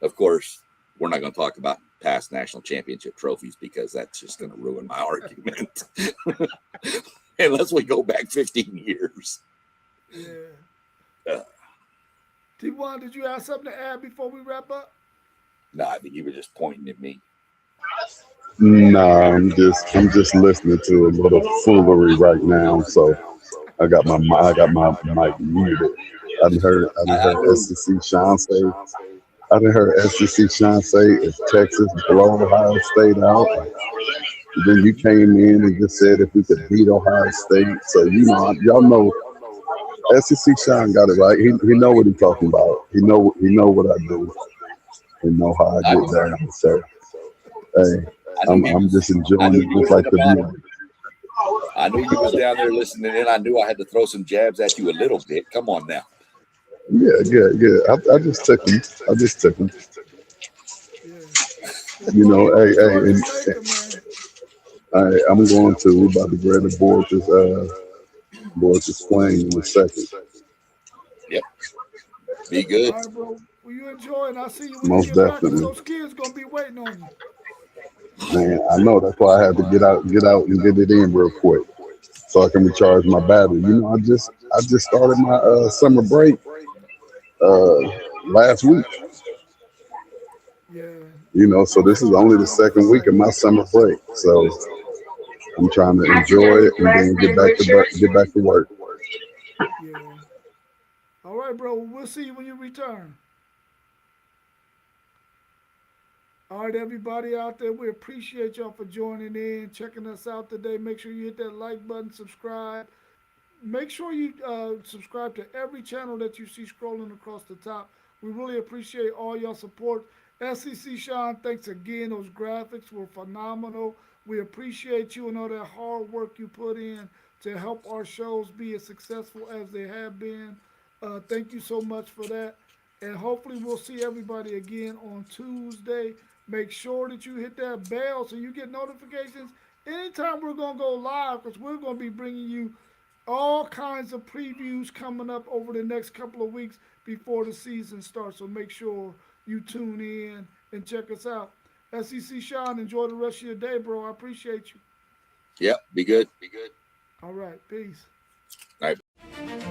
Of course, we're not going to talk about past national championship trophies because that's just going to ruin my argument. Unless we go back 15 years. Yeah. T1, did you have something to add before we wrap up? No, I think you were just pointing at me. No, I'm just listening to a little foolery right now. So I got my mic muted. I done heard SEC Sean say. I done heard SEC Sean say if Texas blow Ohio State out, then you came in and just said if we could beat Ohio State. So y'all know SEC Sean got it right. He know what he's talking about. He know what I do. He know how I get down. So hey, I'm just enjoying it just like the view. I knew you was down there listening, and I knew I had to throw some jabs at you a little bit. Come on now. Yeah. I just took him. You know, I'm going to. We're about to grab the board this flame in a second. Yep. Be good. All right, bro. Well, you enjoy, and I'll see you when Most you get definitely. back. Those kids gonna be waiting on you. Man, I know. That's why I had to get out and get it in real quick, so I can recharge my battery. You know, I just started my summer break last week. Yeah. You know, so this is only the second week of my summer break. So I'm trying to enjoy it and then get back to work. Yeah. All right, bro. We'll see you when you return. All right, everybody out there, we appreciate y'all for joining in, checking us out today. Make sure you hit that like button, subscribe. Make sure you subscribe to every channel that you see scrolling across the top. We really appreciate all your support. SEC Sean, thanks again. Those graphics were phenomenal. We appreciate you and all that hard work you put in to help our shows be as successful as they have been. Thank you so much for that. And hopefully we'll see everybody again on Tuesday. Make sure that you hit that bell so you get notifications anytime we're going to go live, because we're going to be bringing you all kinds of previews coming up over the next couple of weeks before the season starts. So make sure you tune in and check us out. SEC Sean, enjoy the rest of your day, bro. I appreciate you. Yep. Be good. All right. Peace. All right.